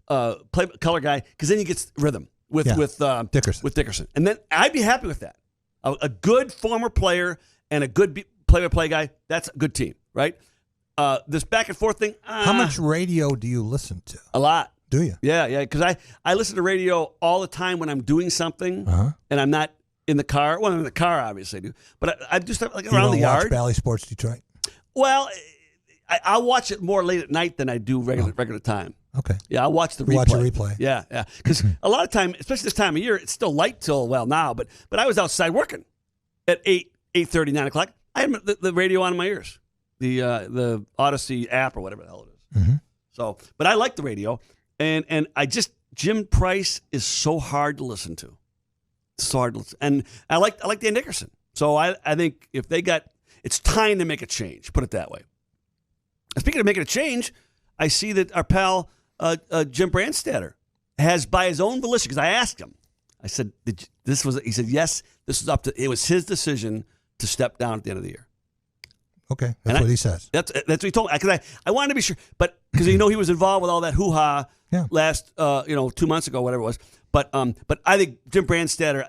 color guy because then he gets rhythm with Dickerson, and then I'd be happy with that. A good former player and a good play-by-play guy. That's a good team, right? This back and forth thing. How much radio do you listen to? A lot. Do you? Yeah, because I listen to radio all the time when I'm doing something and I'm not in the car. Well, I'm in the car, obviously, I do. But I do stuff like around the yard. You watch Bally Sports Detroit? Well, I'll watch it more late at night than I do regular time. Okay. Yeah, I'll watch the replay. Watch a replay. Yeah. Because a lot of time, especially this time of year, it's still light till, now, but I was outside working at 8:30, 9 o'clock. I had the radio on in my ears, the Odyssey app or whatever the hell it is. Mm-hmm. So, but I like the radio. And Jim Price is so hard to listen to. So hard to listen. And I like Dan Dickerson. So I think if it's time to make a change, put it that way. And speaking of making a change, I see that our pal Jim Brandstatter has, by his own volition, because I asked him, I said, he said, yes, it was his decision to step down at the end of the year. Okay, that's what he says. That's what he told me. Because I wanted to be sure, but because he was involved with all that hoo-ha last 2 months ago, whatever it was. But I think Jim Brandstatter,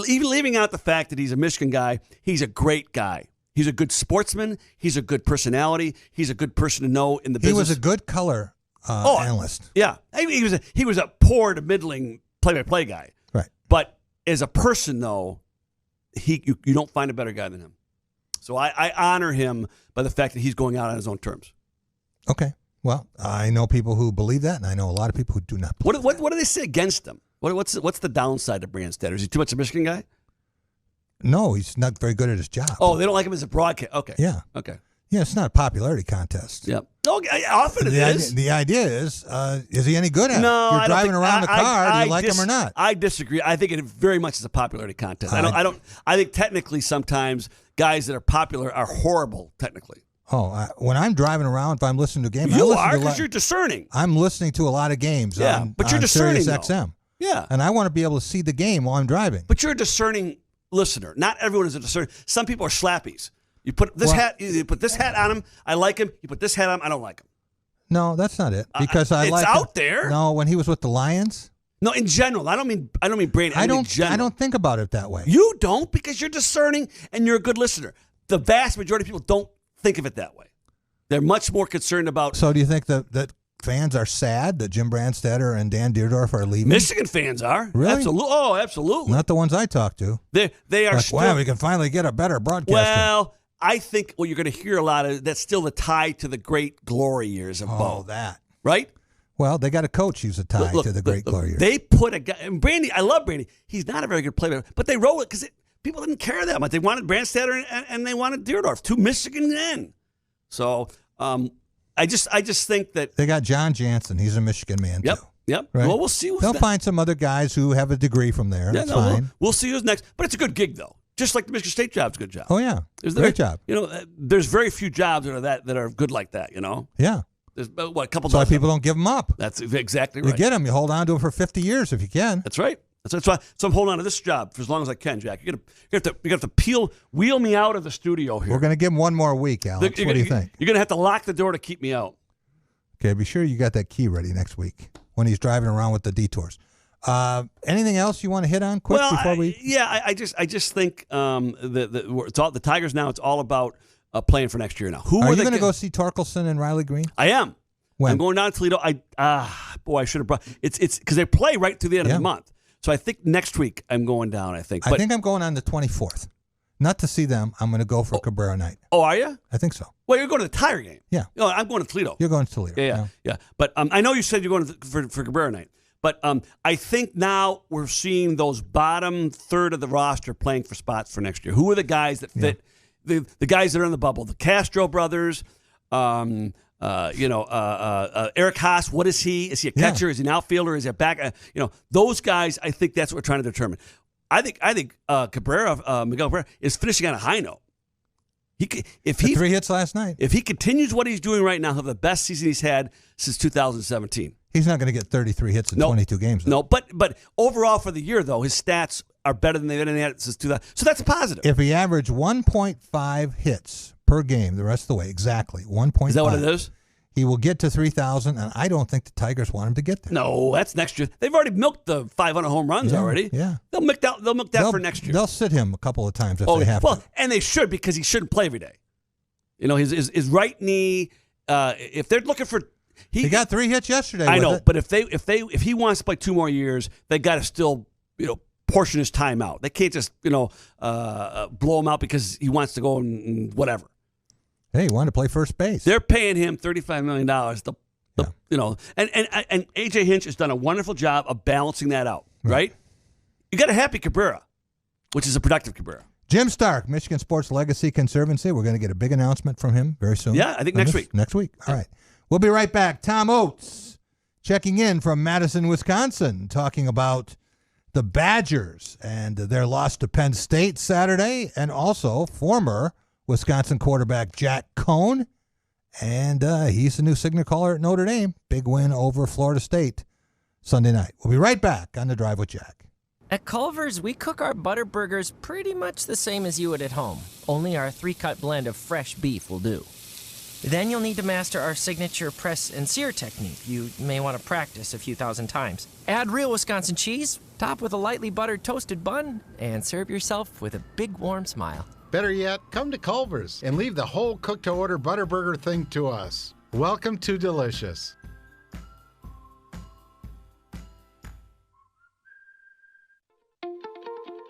even leaving out the fact that he's a Michigan guy, he's a great guy. He's a good sportsman. He's a good personality. He's a good person to know in the business. He was a good color analyst. Yeah, he was a poor to middling play-by-play guy. Right. But as a person, though, you don't find a better guy than him. So I honor him by the fact that he's going out on his own terms. Okay. Well, I know people who believe that, and I know a lot of people who do not believe What do they say against him? What's the downside of Brandstatter? Is he too much a Michigan guy? No, he's not very good at his job. Oh, they don't like him as a broadcast. Okay. Yeah. Okay. Yeah, it's not a popularity contest. Yep. Okay, often it is. The idea is he any good at it? No, You're I don't driving think- around the car. Do you I like him or not? I disagree. I think it very much is a popularity contest. I think technically sometimes guys that are popular are horrible technically. Oh, when I'm driving around, if I'm listening to a game, You are because you're discerning. I'm listening to a lot of games. Yeah, but you're discerning, Sirius XM. Yeah. And I want to be able to see the game while I'm driving. But you're a discerning listener. Not everyone is a discerning. Some people are slappies. You put this hat. You put this hat on him. I like him. You put this hat on him. I don't like him. No, that's not it. Because it's like out there. No, when he was with the Lions. No, in general. I don't mean Brady. I mean in general. I don't think about it that way. You don't because you're discerning and you're a good listener. The vast majority of people don't think of it that way. They're much more concerned about. So do you think that fans are sad that Jim Brandstatter and Dan Dierdorf are leaving? Michigan fans are. Really? Absolutely. Oh, absolutely. Not the ones I talk to. They are like, still. wow, we can finally get a better broadcaster. Well, I think what you're going to hear a lot of that's still the tie to the great glory years of Bo. That. Right? Well, they got a coach who's a tie to the great glory years. They put a guy, and Brandy, I love Brandy. He's not a very good player, but they wrote it because people didn't care that much. They wanted Brandstatter and they wanted Dierdorf, two Michigan men. So I just think that they got John Jansen. He's a Michigan man too. Yep. Right? Well, we'll see. They'll find some other guys who have a degree from there. That's fine. We'll see who's next. But it's a good gig, though. Just like the Michigan State job's a good job. Oh yeah, great job. You know, there's very few jobs that are good like that. You know. Yeah. There's a couple. That's why people don't give them up. That's exactly right. You get them, you hold on to them for 50 years if you can. That's right. That's why. So I'm holding on to this job for as long as I can, Jack. You have to wheel me out of the studio here. We're going to give him one more week, Alex. What do you think? You're going to have to lock the door to keep me out. Okay, be sure you got that key ready next week when he's driving around with the detours. Anything else you want to hit on quick before we? I just think the Tigers now. It's all about playing for next year now. Are you going to go see Torkelson and Riley Green? I am. When? I'm going down to Toledo. I should have brought. It's because they play right to the end of the month. So I think next week I'm going down. I think I'm going on the 24th. Not to see them. I'm going to go for Cabrera night. Oh, are you? I think so. Well, you're going to the Tiger game. Yeah. No, I'm going to Toledo. You're going to Toledo. Yeah. But I know you said you're going for Cabrera night. But I think now we're seeing those bottom third of the roster playing for spots for next year. Who are the guys that fit? The guys that are in the bubble. The Castro brothers. Eric Haas. What is he? Is he a catcher? Is he an outfielder? Is he a back? Those guys. I think that's what we're trying to determine. I think Cabrera, Miguel Cabrera, is finishing on a high note. If he 3 hits last night. If he continues what he's doing right now, he'll have the best season he's had since 2017. He's not going to get 33 hits in 22 games. Though. No, but overall for the year, though, his stats are better than they've been had since 2000. So that's a positive. If he averaged 1.5 hits per game the rest of the way, exactly 1.5. Is that what it is? He will get to 3,000, and I don't think the Tigers want him to get there. No, that's next year. They've already milked the 500 home runs already. Yeah, they'll milk that for next year. They'll sit him a couple of times if they have to. And they should because he shouldn't play every day. You know, his right knee. If they're looking for, he got 3 hits yesterday. I know, but if he wants to play 2 more years, they got to still portion his time out. They can't just blow him out because he wants to go and whatever. Hey, he wanted to play first base. They're paying him $35 million. And A.J. Hinch has done a wonderful job of balancing that out, right? You got a happy Cabrera, which is a productive Cabrera. Jim Stark, Michigan Sports Legacy Conservancy. We're going to get a big announcement from him very soon. Yeah, I think next week. Next week. All right. We'll be right back. Tom Oates checking in from Madison, Wisconsin, talking about the Badgers and their loss to Penn State Saturday, and also former Wisconsin quarterback Jack Cohn, and he's the new signal caller at Notre Dame. Big win over Florida State Sunday night. We'll be right back on The Drive with Jack. At Culver's, we cook our butter burgers pretty much the same as you would at home. Only our 3-cut blend of fresh beef will do. Then you'll need to master our signature press and sear technique. You may want to practice a few thousand times. Add real Wisconsin cheese, top with a lightly buttered toasted bun, and serve yourself with a big warm smile. Better yet, come to Culver's and leave the whole cook-to-order butter burger thing to us. Welcome to Delicious.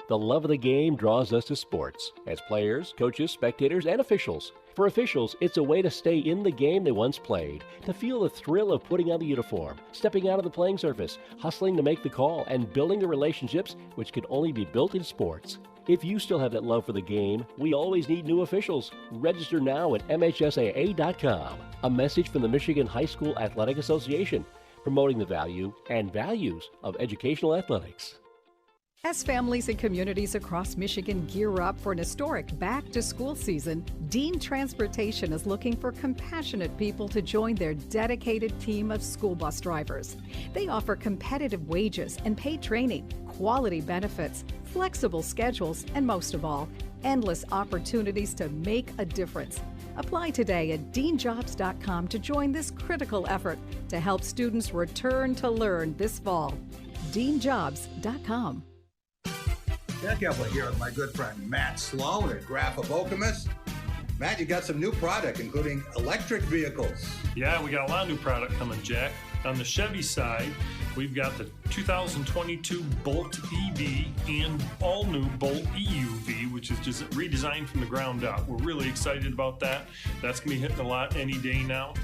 The love of the game draws us to sports, as players, coaches, spectators, and officials. For officials, it's a way to stay in the game they once played, to feel the thrill of putting on the uniform, stepping out of the playing surface, hustling to make the call, and building the relationships which can only be built in sports. If you still have that love for the game, we always need new officials. Register now at MHSAA.com. A message from the Michigan High School Athletic Association, promoting the value and values of educational athletics. As families and communities across Michigan gear up for an historic back-to-school season, Dean Transportation is looking for compassionate people to join their dedicated team of school bus drivers. They offer competitive wages and paid training, quality benefits, flexible schedules, and most of all, endless opportunities to make a difference. Apply today at deanjobs.com to join this critical effort to help students return to learn this fall. deanjobs.com. Jack Epler here with my good friend Matt Sloan at Graph of Okemos. Matt, you got some new product, including electric vehicles. Yeah, we got a lot of new product coming, Jack. On the Chevy side, we've got the 2022 Bolt EV and all-new Bolt EUV, which is just redesigned from the ground up. We're really excited about that. That's going to be hitting a lot any day now.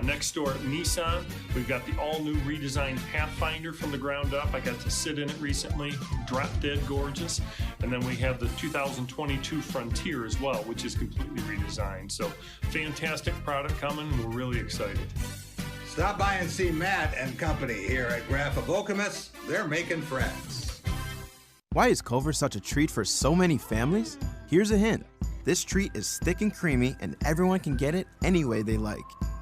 Next door at Nissan, we've got the all-new redesigned Pathfinder from the ground up. I got to sit in it recently, drop dead gorgeous. And then we have the 2022 Frontier as well, which is completely redesigned. So fantastic product coming, and we're really excited. Stop by and see Matt and company here at Graph of Okemos. They're making friends. Why is Culver's such a treat for so many families? Here's a hint. This treat is thick and creamy, and everyone can get it any way they like.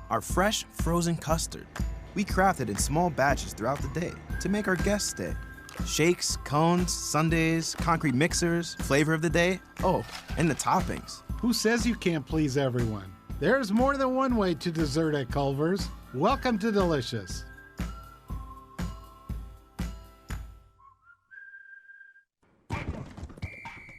Our fresh, frozen custard. We craft it in small batches throughout the day to make our guests stay. Shakes, cones, sundaes, concrete mixers, flavor of the day, oh, and the toppings. Who says you can't please everyone? There's more than one way to dessert at Culver's. Welcome to Delicious.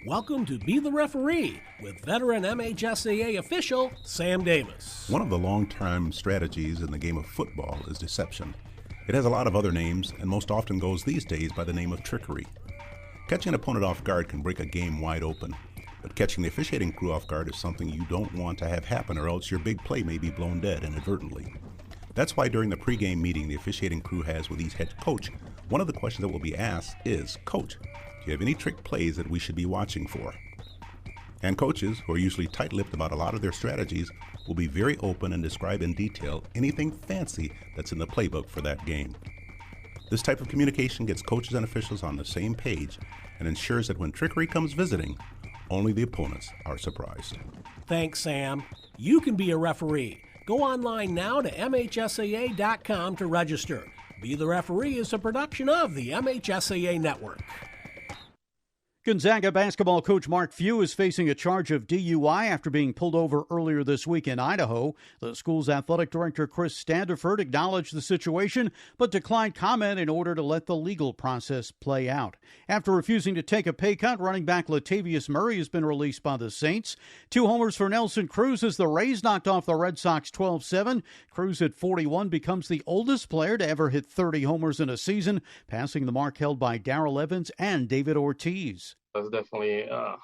Welcome to Be the Referee with veteran MHSAA official Sam Davis. One of the long-term strategies in the game of football is deception. It has a lot of other names and most often goes these days by the name of trickery. Catching an opponent off guard can break a game wide open, but catching the officiating crew off guard is something you don't want to have happen, or else your big play may be blown dead inadvertently. That's why during the pregame meeting the officiating crew has with each head coach, one of the questions that will be asked is, Coach, do you have any trick plays that we should be watching for? And coaches, who are usually tight-lipped about a lot of their strategies, will be very open and describe in detail anything fancy that's in the playbook for that game. This type of communication gets coaches and officials on the same page and ensures that when trickery comes visiting, only the opponents are surprised. Thanks, Sam. You can be a referee. Go online now to MHSAA.com to register. Be the Referee is a production of the MHSAA Network. Gonzaga basketball coach Mark Few is facing a charge of DUI after being pulled over earlier this week in Idaho. The school's athletic director, Chris Standiford, acknowledged the situation but declined comment in order to let the legal process play out. After refusing to take a pay cut, running back Latavius Murray has been released by the Saints. 2 homers for Nelson Cruz as the Rays knocked off the Red Sox 12-7. Cruz at 41 becomes the oldest player to ever hit 30 homers in a season, passing the mark held by Darrell Evans and David Ortiz. That's definitely a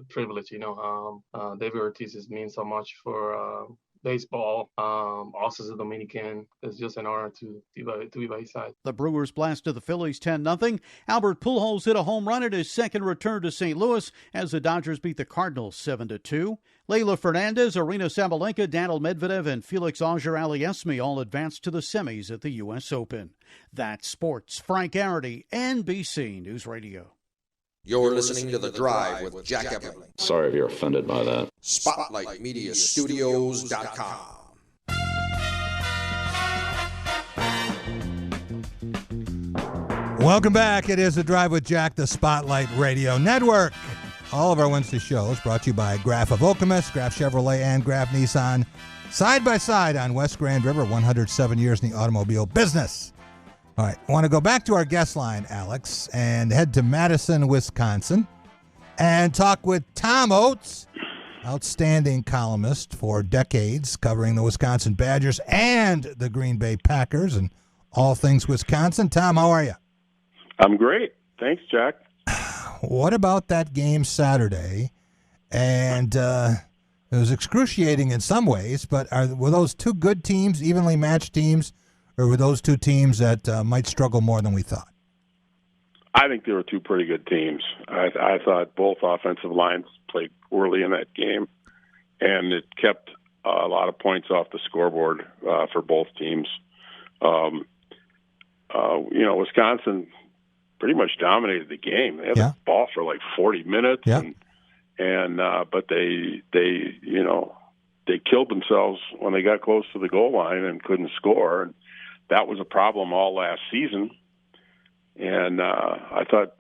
privilege, David Ortiz means so much for baseball. Also as a Dominican, it's just an honor to be by his side. The Brewers blasted the Phillies 10-0. Albert Pujols hit a home run at his second return to St. Louis as the Dodgers beat the Cardinals 7-2. Leila Fernandez, Arina Sabalenka, Daniil Medvedev, and Felix Auger-Aliassime all advanced to the semis at the U.S. Open. That's sports. Frank Garrity, NBC News Radio. You're listening to The Drive with Jack Epler. Sorry if you're offended by that. SpotlightMediaStudios.com. Welcome back. It is The Drive with Jack, the Spotlight Radio Network. All of our Wednesday shows brought to you by Graph of Okemos, Graph Chevrolet, and Graph Nissan. Side by side on West Grand River, 107 years in the automobile business. All right, I want to go back to our guest line, Alex, and head to Madison, Wisconsin, and talk with Tom Oates, outstanding columnist for decades, covering the Wisconsin Badgers and the Green Bay Packers and all things Wisconsin. Tom, how are you? I'm great. Thanks, Jack. What about that game Saturday? And it was excruciating in some ways, but were those two good teams, evenly matched teams, or were those two teams that might struggle more than we thought? I think there were two pretty good teams. I thought both offensive lines played poorly in that game, and it kept a lot of points off the scoreboard for both teams. Wisconsin pretty much dominated the game. They had the ball for like 40 minutes, but they killed themselves when they got close to the goal line and couldn't score. And that was a problem all last season. And I thought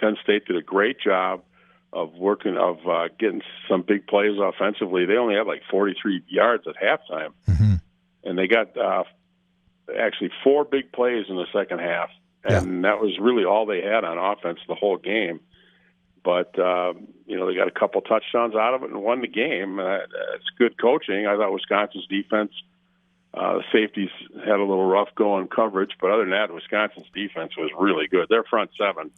Penn State did a great job of getting some big plays offensively. They only had like 43 yards at halftime, and they got actually 4 big plays in the second half, and that was really all they had on offense the whole game. But they got a couple touchdowns out of it and won the game. It's good coaching. I thought Wisconsin's defense, the safeties had a little rough go in coverage, but other than that, Wisconsin's defense was really good. Their front seven,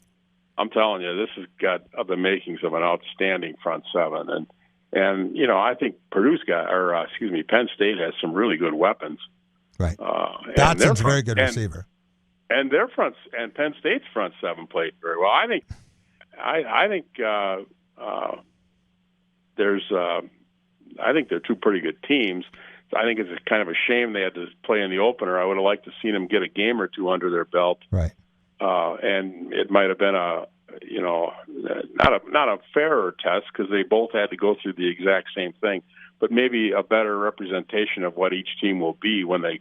I'm telling you, this has got the makings of an outstanding front seven. And I think Penn State has some really good weapons. Right. Dotson's a very good receiver. And and Penn State's front seven played very well. I think they're two pretty good teams. I think it's kind of a shame they had to play in the opener. I would have liked to seen them get a game or two under their belt. Right. And it might have been not a fairer test because they both had to go through the exact same thing, but maybe a better representation of what each team will be when they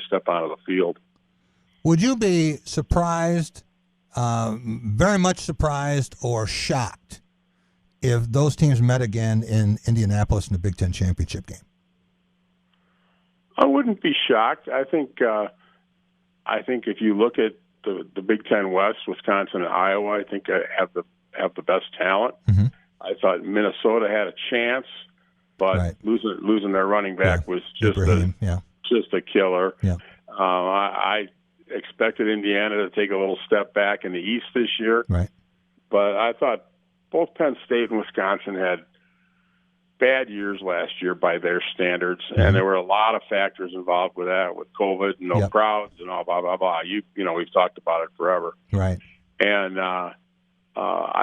step onto the field. Would you be surprised, very much surprised, or shocked if those teams met again in Indianapolis in the Big Ten championship game? I wouldn't be shocked. I think if you look at the Big Ten West, Wisconsin and Iowa, I think have the best talent. Mm-hmm. I thought Minnesota had a chance, but losing their running back was just a killer. Yeah. I expected Indiana to take a little step back in the East this year, right? But I thought both Penn State and Wisconsin had bad years last year by their standards, and there were a lot of factors involved with that, with COVID and no crowds and all blah blah blah. We've talked about it forever, right? And I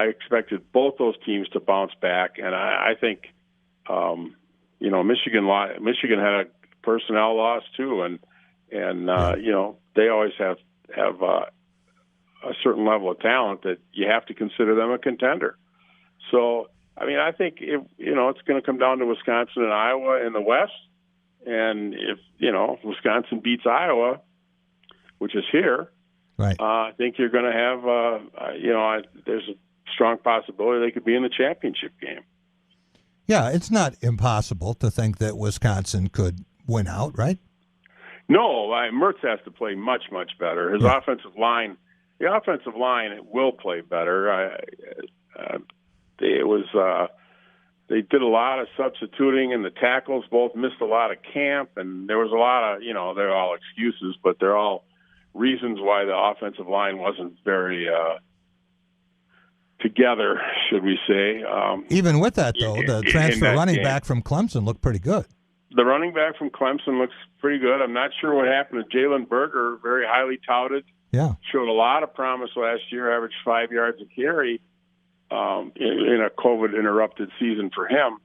expected both those teams to bounce back, and I think Michigan had a personnel loss too, and they always have a certain level of talent that you have to consider them a contender. So. I mean, I think it's going to come down to Wisconsin and Iowa in the West, and if Wisconsin beats Iowa, which is here, right? I think you're going to have there's a strong possibility they could be in the championship game. Yeah, it's not impossible to think that Wisconsin could win out, right? No, Mertz has to play much better. His offensive line, will play better. They did a lot of substituting, and the tackles both missed a lot of camp, and there was a lot of, they're all excuses, but they're all reasons why the offensive line wasn't very together, should we say. Even with that, though, the transfer running back from Clemson looked pretty good. The running back from Clemson looks pretty good. I'm not sure what happened to Jalen Berger, very highly touted. Yeah. Showed a lot of promise last year, averaged 5 yards a carry. In a COVID-interrupted season for him.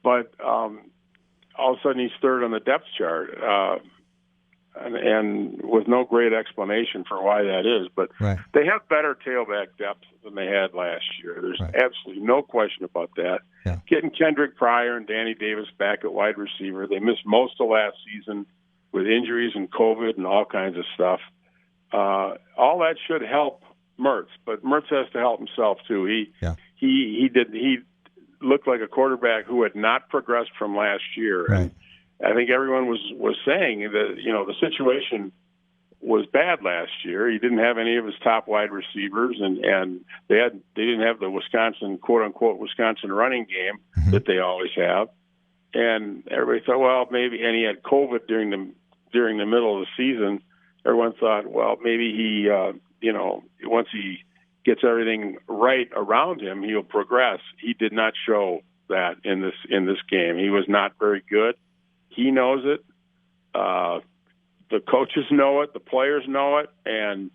But all of a sudden he's third on the depth chart, and with no great explanation for why that is. But they have better tailback depth than they had last year. There's absolutely no question about that. Yeah. Getting Kendrick Pryor and Danny Davis back at wide receiver. They missed most of last season with injuries and COVID and all kinds of stuff. All that should help Mertz, but Mertz has to help himself too. He looked like a quarterback who had not progressed from last year. Right. And I think everyone was saying that the situation was bad last year. He didn't have any of his top wide receivers, and they didn't have the Wisconsin quote unquote Wisconsin running game that they always have. And everybody thought, well, maybe, and he had COVID during the middle of the season. Everyone thought, well, maybe he. Once he gets everything right around him, he'll progress. He did not show that in this game. He was not very good. He knows it. The coaches know it. The players know it. And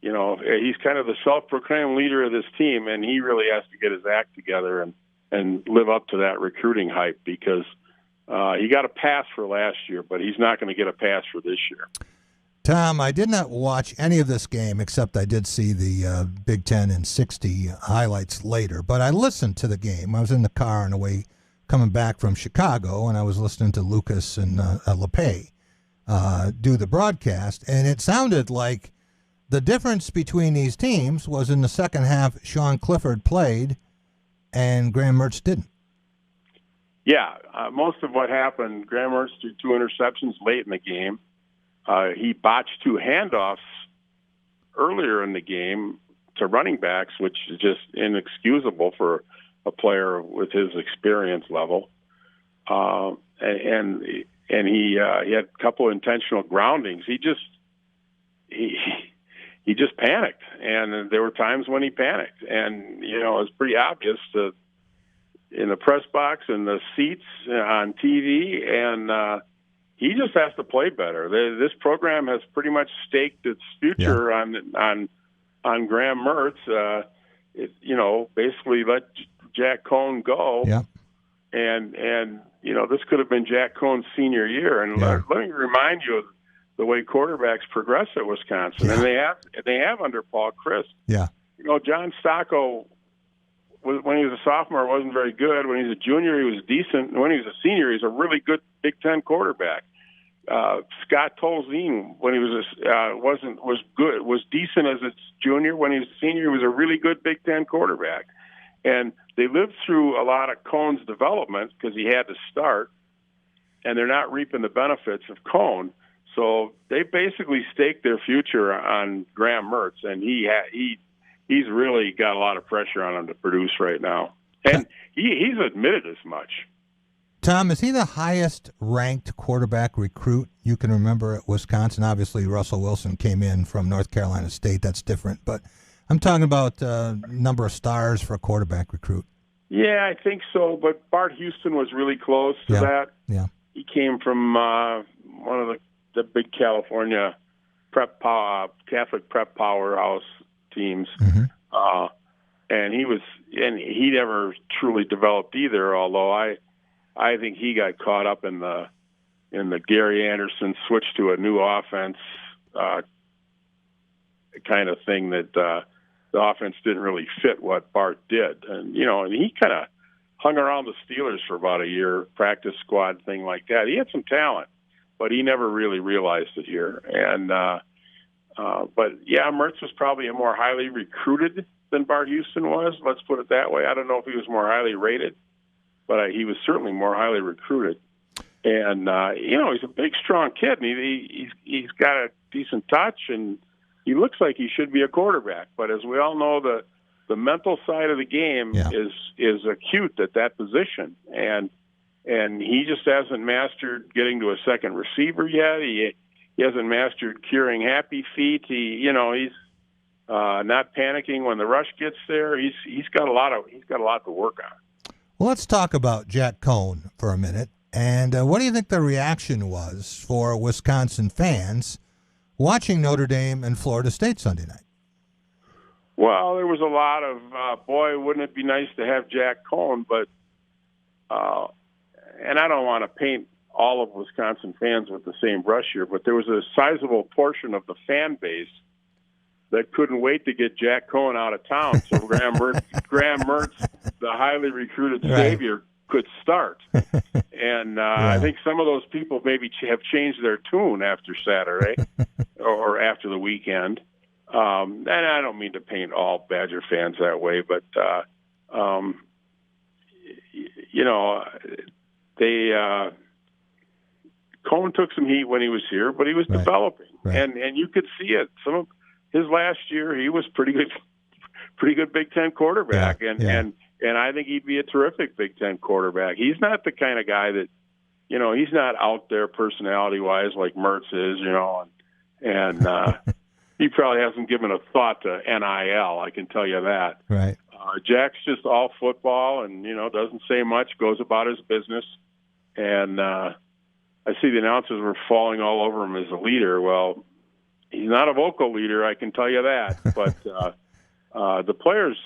he's kind of the self-proclaimed leader of this team, and he really has to get his act together and live up to that recruiting hype, because he got a pass for last year, but he's not going to get a pass for this year. Tom, I did not watch any of this game, except I did see the Big Ten and 60 highlights later. But I listened to the game. I was in the car on the way coming back from Chicago, and I was listening to Lucas and LePay do the broadcast. And it sounded like the difference between these teams was in the second half, Sean Clifford played and Graham Mertz didn't. Yeah, most of what happened, Graham Mertz threw 2 interceptions late in the game. He botched 2 handoffs earlier in the game to running backs, which is just inexcusable for a player with his experience level. And he had a couple of intentional groundings. He just panicked, and there were times when he panicked, and it was pretty obvious in the press box and the seats on TV, and he just has to play better. This program has pretty much staked its future on Graham Mertz. Basically let Jack Cohn go. Yeah. And this could have been Jack Cohn's senior year. And let me remind you of the way quarterbacks progress at Wisconsin, and they have under Paul Chryst. Yeah. John Stocco, when he was a sophomore, wasn't very good. When he was a junior, he was decent. And when he was a senior, he was a really good Big Ten quarterback. Scott Tolzien, when he was decent as a junior. When he was a senior, he was a really good Big Ten quarterback. And they lived through a lot of Cohn's development because he had to start, and they're not reaping the benefits of Cohn. So they basically staked their future on Graham Mertz, and he's really got a lot of pressure on him to produce right now. And he's admitted as much. Tom, is he the highest ranked quarterback recruit you can remember at Wisconsin? Obviously, Russell Wilson came in from North Carolina State. That's different. But I'm talking about number of stars for a quarterback recruit. Yeah, I think so. But Bart Houston was really close to that. Yeah. He came from one of the big California Catholic prep powerhouse teams. Mm-hmm. And he never truly developed either, although I think he got caught up in the Gary Anderson switch to a new offense kind of thing, that the offense didn't really fit what Bart did. And he kind of hung around the Steelers for about a year, practice squad thing like that. He had some talent, but he never really realized it here. And but yeah, Mertz was probably a more highly recruited than Bart Houston was. Let's put it that way. I don't know if he was more highly rated, but he was certainly more highly recruited. And he's a big, strong kid, and he's got a decent touch, and he looks like he should be a quarterback. But as we all know, the mental side of the game is acute at that position, and he just hasn't mastered getting to a second receiver yet. He hasn't mastered curing happy feet. He's not panicking when the rush gets there. He's got a lot to work on. Well, let's talk about Jack Cohn for a minute. And what do you think the reaction was for Wisconsin fans watching Notre Dame and Florida State Sunday night? Well, there was a lot of, boy, wouldn't it be nice to have Jack Cohn, but and I don't want to paint all of Wisconsin fans with the same brush here, but there was a sizable portion of the fan base that couldn't wait to get Jack Cohn out of town so Graham Mertz, the highly recruited savior, could start. And I think some of those people maybe have changed their tune after Saturday or after the weekend. And I don't mean to paint all Badger fans that way, but, Cohn took some heat when he was here, but he was developing. And you could see it. Some of his last year, he was pretty good Big Ten quarterback. And I think he'd be a terrific Big Ten quarterback. He's not the kind of guy that, he's not out there personality-wise like Mertz is, and he probably hasn't given a thought to NIL, I can tell you that. Right. Jack's just all football and, doesn't say much, goes about his business. And I see the announcers were falling all over him as a leader. Well, he's not a vocal leader, I can tell you that. But the players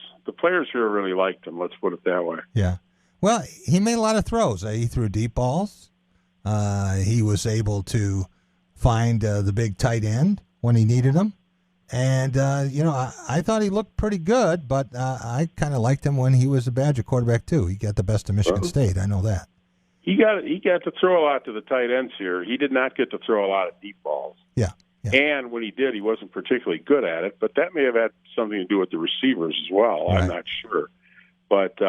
here really liked him. Let's put it that way. Yeah. Well, he made a lot of throws. He threw deep balls. He was able to find the big tight end when he needed him. And, I thought he looked pretty good, but I kind of liked him when he was a Badger quarterback, too. He got the best of Michigan State. I know that. He got to throw a lot to the tight ends here. He did not get to throw a lot of deep balls. Yeah. And when he did, he wasn't particularly good at it, but that may have had something to do with the receivers as well. Right. I'm not sure. But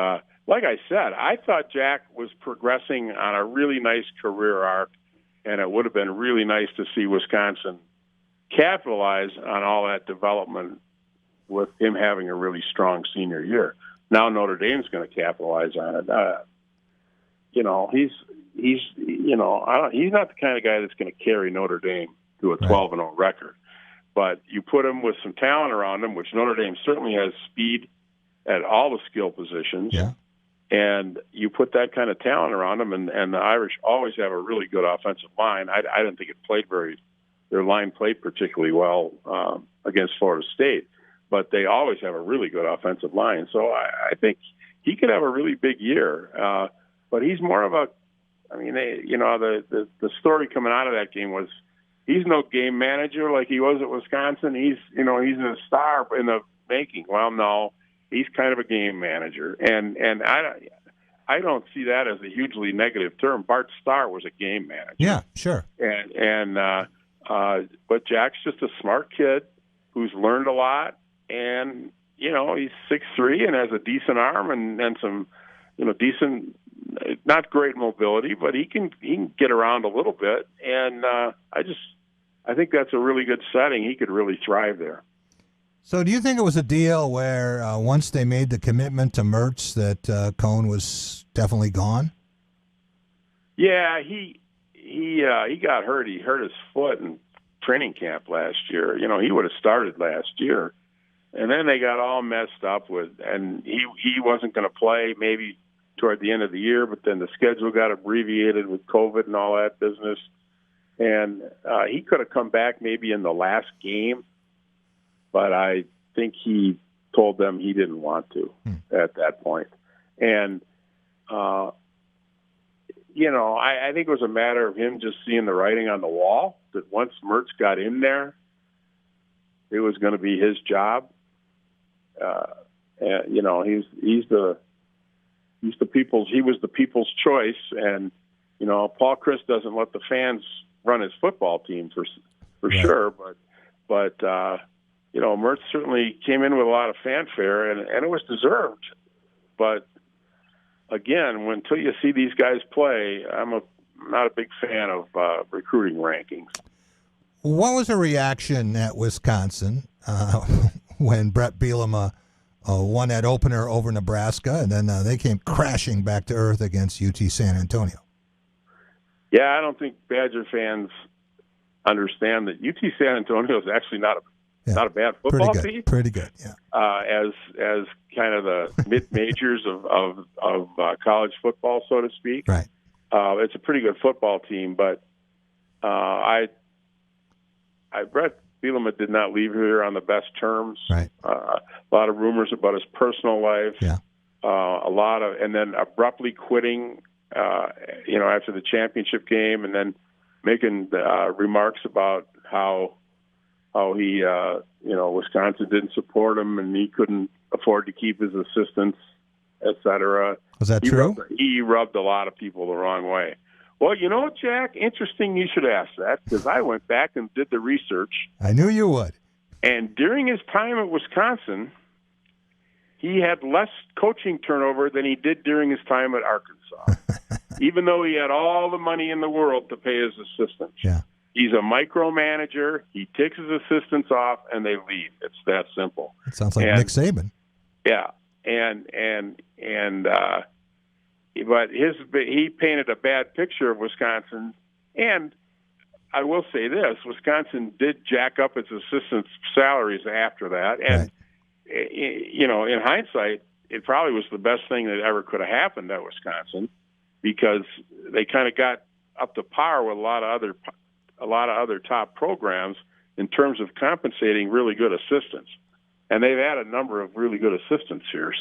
like I said, I thought Jack was progressing on a really nice career arc, and it would have been really nice to see Wisconsin capitalize on all that development with him having a really strong senior year. Now Notre Dame's going to capitalize on it. He's not the kind of guy that's going to carry Notre Dame to a 12-0 record. But you put him with some talent around him, which Notre Dame certainly has speed at all the skill positions. Yeah. And you put that kind of talent around him, and the Irish always have a really good offensive line. I didn't think their line played particularly well against Florida State, but they always have a really good offensive line. So I think he could have a really big year. But he's more of the story coming out of that game was he's no game manager like he was at Wisconsin. He's a star in the making. Well, no, he's kind of a game manager, and I don't see that as a hugely negative term. Bart Starr was a game manager. Yeah, sure. But Jack's just a smart kid who's learned a lot, and he's 6'3" and has a decent arm and some decent, not great mobility, but he can get around a little bit, and I think that's a really good setting. He could really thrive there. So do you think it was a deal where once they made the commitment to Mertz that Cohn was definitely gone? Yeah, he got hurt. He hurt his foot in training camp last year. He would have started last year. And then they got all messed up and he wasn't going to play maybe toward the end of the year, but then the schedule got abbreviated with COVID and all that business. And he could have come back maybe in the last game, but I think he told them he didn't want to at that point. And, I think it was a matter of him just seeing the writing on the wall that once Mertz got in there, it was going to be his job. He was the people's choice, and Paul Chryst doesn't let the fans run his football team for sure, but Mertz certainly came in with a lot of fanfare, and it was deserved. But again, until you see these guys play, I'm not a big fan of recruiting rankings. What was the reaction at Wisconsin when Brett Bielema won that opener over Nebraska, and then they came crashing back to earth against UT San Antonio? Yeah, I don't think Badger fans understand that UT San Antonio is actually not a bad football team. Pretty good, yeah. As kind of the mid majors of college football, so to speak. Right. It's a pretty good football team, but Brett Bielema did not leave here on the best terms. Right. A lot of rumors about his personal life. Yeah. And then abruptly quitting, after the championship game, and then making remarks about how he, Wisconsin didn't support him and he couldn't afford to keep his assistants, et cetera. Was that true? He rubbed a lot of people the wrong way. Well, you know what, Jack? Interesting you should ask that, because I went back and did the research. I knew you would. And during his time at Wisconsin, he had less coaching turnover than he did during his time at Arkansas, even though he had all the money in the world to pay his assistants. Yeah. He's a micromanager. He takes his assistants off, and they leave. It's that simple. It sounds like Nick Saban. Yeah, but he painted a bad picture of Wisconsin. And I will say this: Wisconsin did jack up its assistants' salaries after that, and in hindsight, it probably was the best thing that ever could have happened at Wisconsin, because they kind of got up to par with a lot of other top programs in terms of compensating really good assistants. And they've had a number of really good assistants here.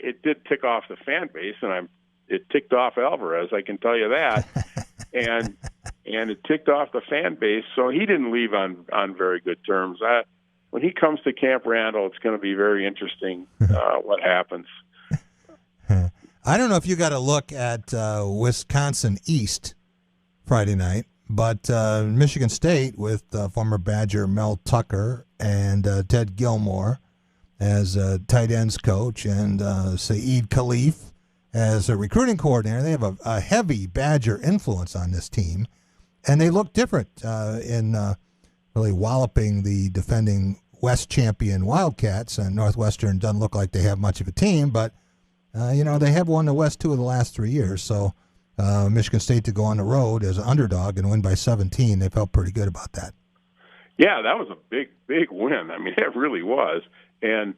It did tick off the fan base, and it ticked off Alvarez, I can tell you that. and it ticked off the fan base, so he didn't leave on very good terms. When he comes to Camp Randall, it's going to be very interesting what happens. I don't know if you got a look at Wisconsin East Friday night, but Michigan State with former Badger Mel Tucker and Ted Gilmore as tight ends coach and Saeed Khalif as a recruiting coordinator. They have a heavy Badger influence on this team, and they look different in really walloping the defending West champion Wildcats. And Northwestern doesn't look like they have much of a team, but they have won the West 2 of the last 3 years. So Michigan State to go on the road as an underdog and win by 17, they felt pretty good about that. Yeah, that was a big win. I mean, it really was. And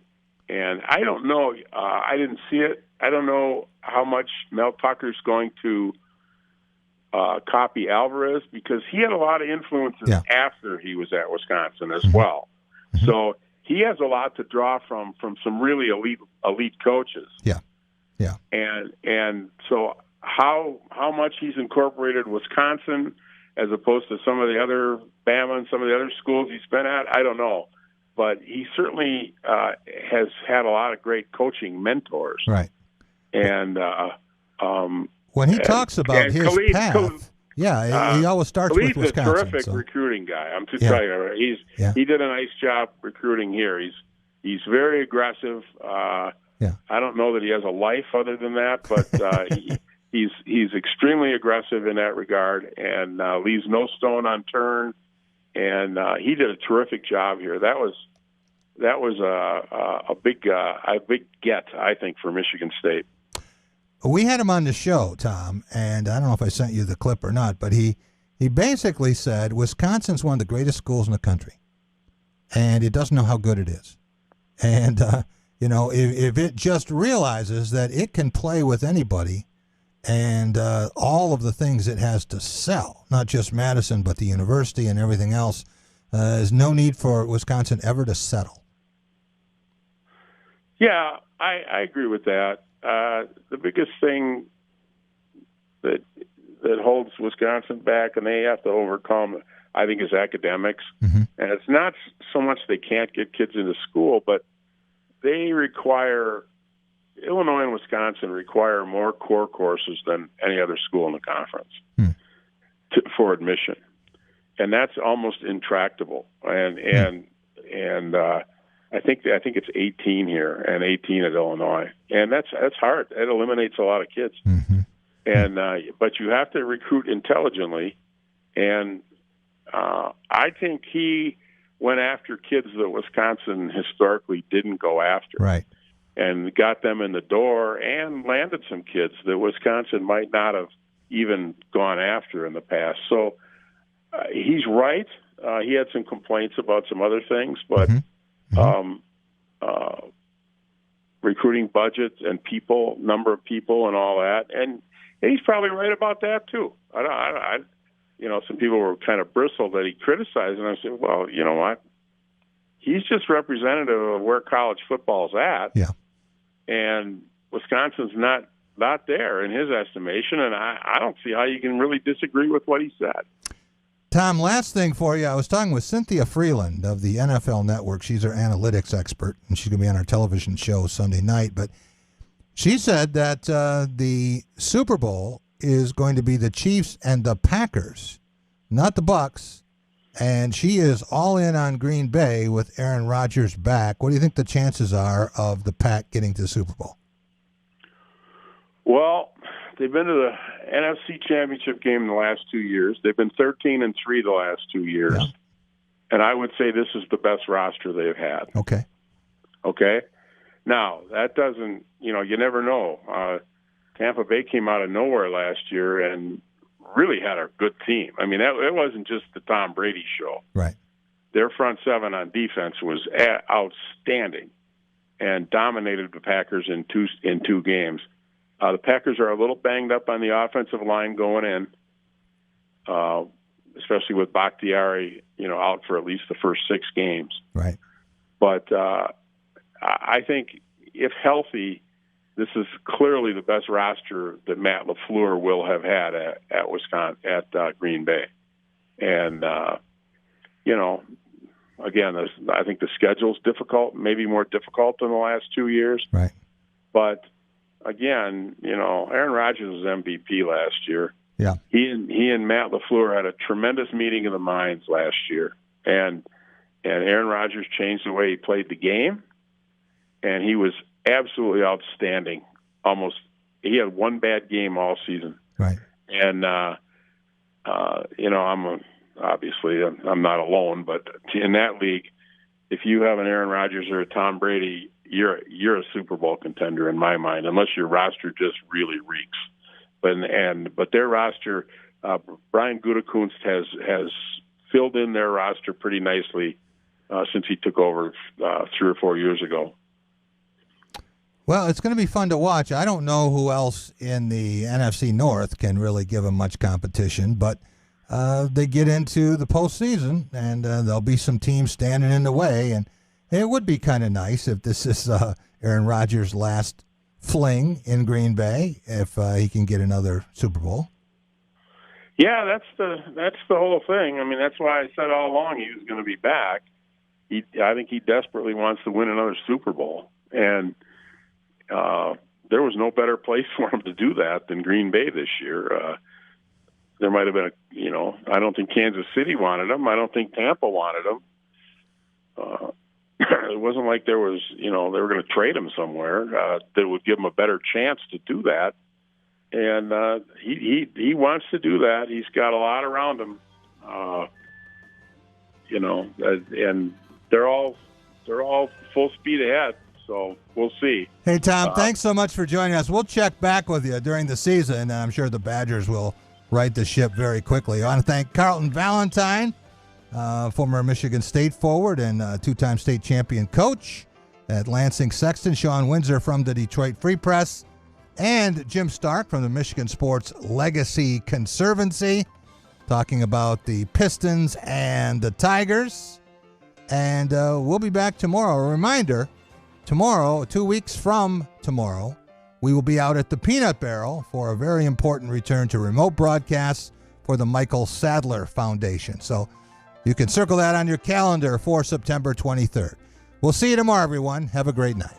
I don't know. I didn't see it. I don't know how much Mel Tucker's going to copy Alvarez, because he had a lot of influences after he was at Wisconsin as well. Mm-hmm. So he has a lot to draw from some really elite coaches. Yeah. And so how much he's incorporated Wisconsin as opposed to some of the other Bama and some of the other schools he's been at, I don't know. But he certainly has had a lot of great coaching mentors. Right. And when he talks about his path, he always starts with Wisconsin. He's a terrific recruiting guy. I'm just telling you, he did a nice job recruiting here. He's very aggressive. I don't know that he has a life other than that, but he's extremely aggressive in that regard and leaves no stone unturned. And he did a terrific job here. That was a big get, I think, for Michigan State. We had him on the show, Tom, and I don't know if I sent you the clip or not, but he basically said Wisconsin's one of the greatest schools in the country, and it doesn't know how good it is. And, if it just realizes that it can play with anybody and all of the things it has to sell, not just Madison, but the university and everything else, there's no need for Wisconsin ever to settle. Yeah, I agree with that. The biggest thing that holds Wisconsin back and they have to overcome, I think, is academics. Mm-hmm. And it's not so much they can't get kids into school, but Illinois and Wisconsin require more core courses than any other school in the conference for admission. And that's almost intractable. And I think it's 18 here and 18 at Illinois, and that's hard. It eliminates a lot of kids. Mm-hmm. And but you have to recruit intelligently, and I think he went after kids that Wisconsin historically didn't go after, right? And got them in the door and landed some kids that Wisconsin might not have even gone after in the past. So he's right. He had some complaints about some other things, but. Mm-hmm. Recruiting budgets and people, number of people, and all that, and he's probably right about that too. Some people were kind of bristled that he criticized, and I said, well, you know what? He's just representative of where college football's at, and Wisconsin's not there in his estimation, and I don't see how you can really disagree with what he said. Tom, last thing for you. I was talking with Cynthia Freeland of the NFL Network. She's our analytics expert, and she's going to be on our television show Sunday night. But she said that the Super Bowl is going to be the Chiefs and the Packers, not the Bucs. And she is all in on Green Bay with Aaron Rodgers back. What do you think the chances are of the Pack getting to the Super Bowl? Well, they've been to the NFC Championship game in the last 2 years. They've been 13-3 the last 2 years. Yeah. And I would say this is the best roster they've had. Okay? Now, that doesn't, you never know. Tampa Bay came out of nowhere last year and really had a good team. I mean, it wasn't just the Tom Brady show. Right. Their front seven on defense was outstanding and dominated the Packers in two games. The Packers are a little banged up on the offensive line going in. especially with Bakhtiari, out for at least the first 6 games. Right. But I think if healthy, this is clearly the best roster that Matt LaFleur will have had at Wisconsin, at Green Bay. And, again, I think the schedule's difficult, maybe more difficult than the last 2 years. Right. But, again, Aaron Rodgers was MVP last year. Yeah. He and Matt LaFleur had a tremendous meeting of the minds last year. And Aaron Rodgers changed the way he played the game, and he was absolutely outstanding. He had one bad game all season. Right. And, I'm not alone, but in that league, if you have an Aaron Rodgers or a Tom Brady, you're a Super Bowl contender in my mind, unless your roster just really reeks. But their roster, Brian Gutekunst has filled in their roster pretty nicely since he took over 3 or 4 years ago. Well, it's going to be fun to watch. I don't know who else in the NFC North can really give them much competition, but they get into the postseason, and there'll be some teams standing in the way, and it would be kind of nice if this is Aaron Rodgers' last fling in Green Bay, if he can get another Super Bowl. Yeah, that's the whole thing. I mean, that's why I said all along he was going to be back. I think he desperately wants to win another Super Bowl, and there was no better place for him to do that than Green Bay this year. There might have been I don't think Kansas City wanted him. I don't think Tampa wanted him. It wasn't like there was, they were going to trade him somewhere that would give him a better chance to do that. And he wants to do that. He's got a lot around him, and they're all full speed ahead. So we'll see. Hey, Tom, thanks so much for joining us. We'll check back with you during the season, and I'm sure the Badgers will right the ship very quickly. I want to thank Carlton Valentine, former Michigan State forward and two-time state champion coach at Lansing Sexton, Sean Windsor from the Detroit Free Press, and Jim Stark from the Michigan Sports Legacy Conservancy, talking about the Pistons and the Tigers. And we'll be back tomorrow. A reminder, tomorrow, 2 weeks from tomorrow, we will be out at the Peanut Barrel for a very important return to remote broadcasts for the Michael Sadler Foundation. So you can circle that on your calendar for September 23rd. We'll see you tomorrow, everyone. Have a great night.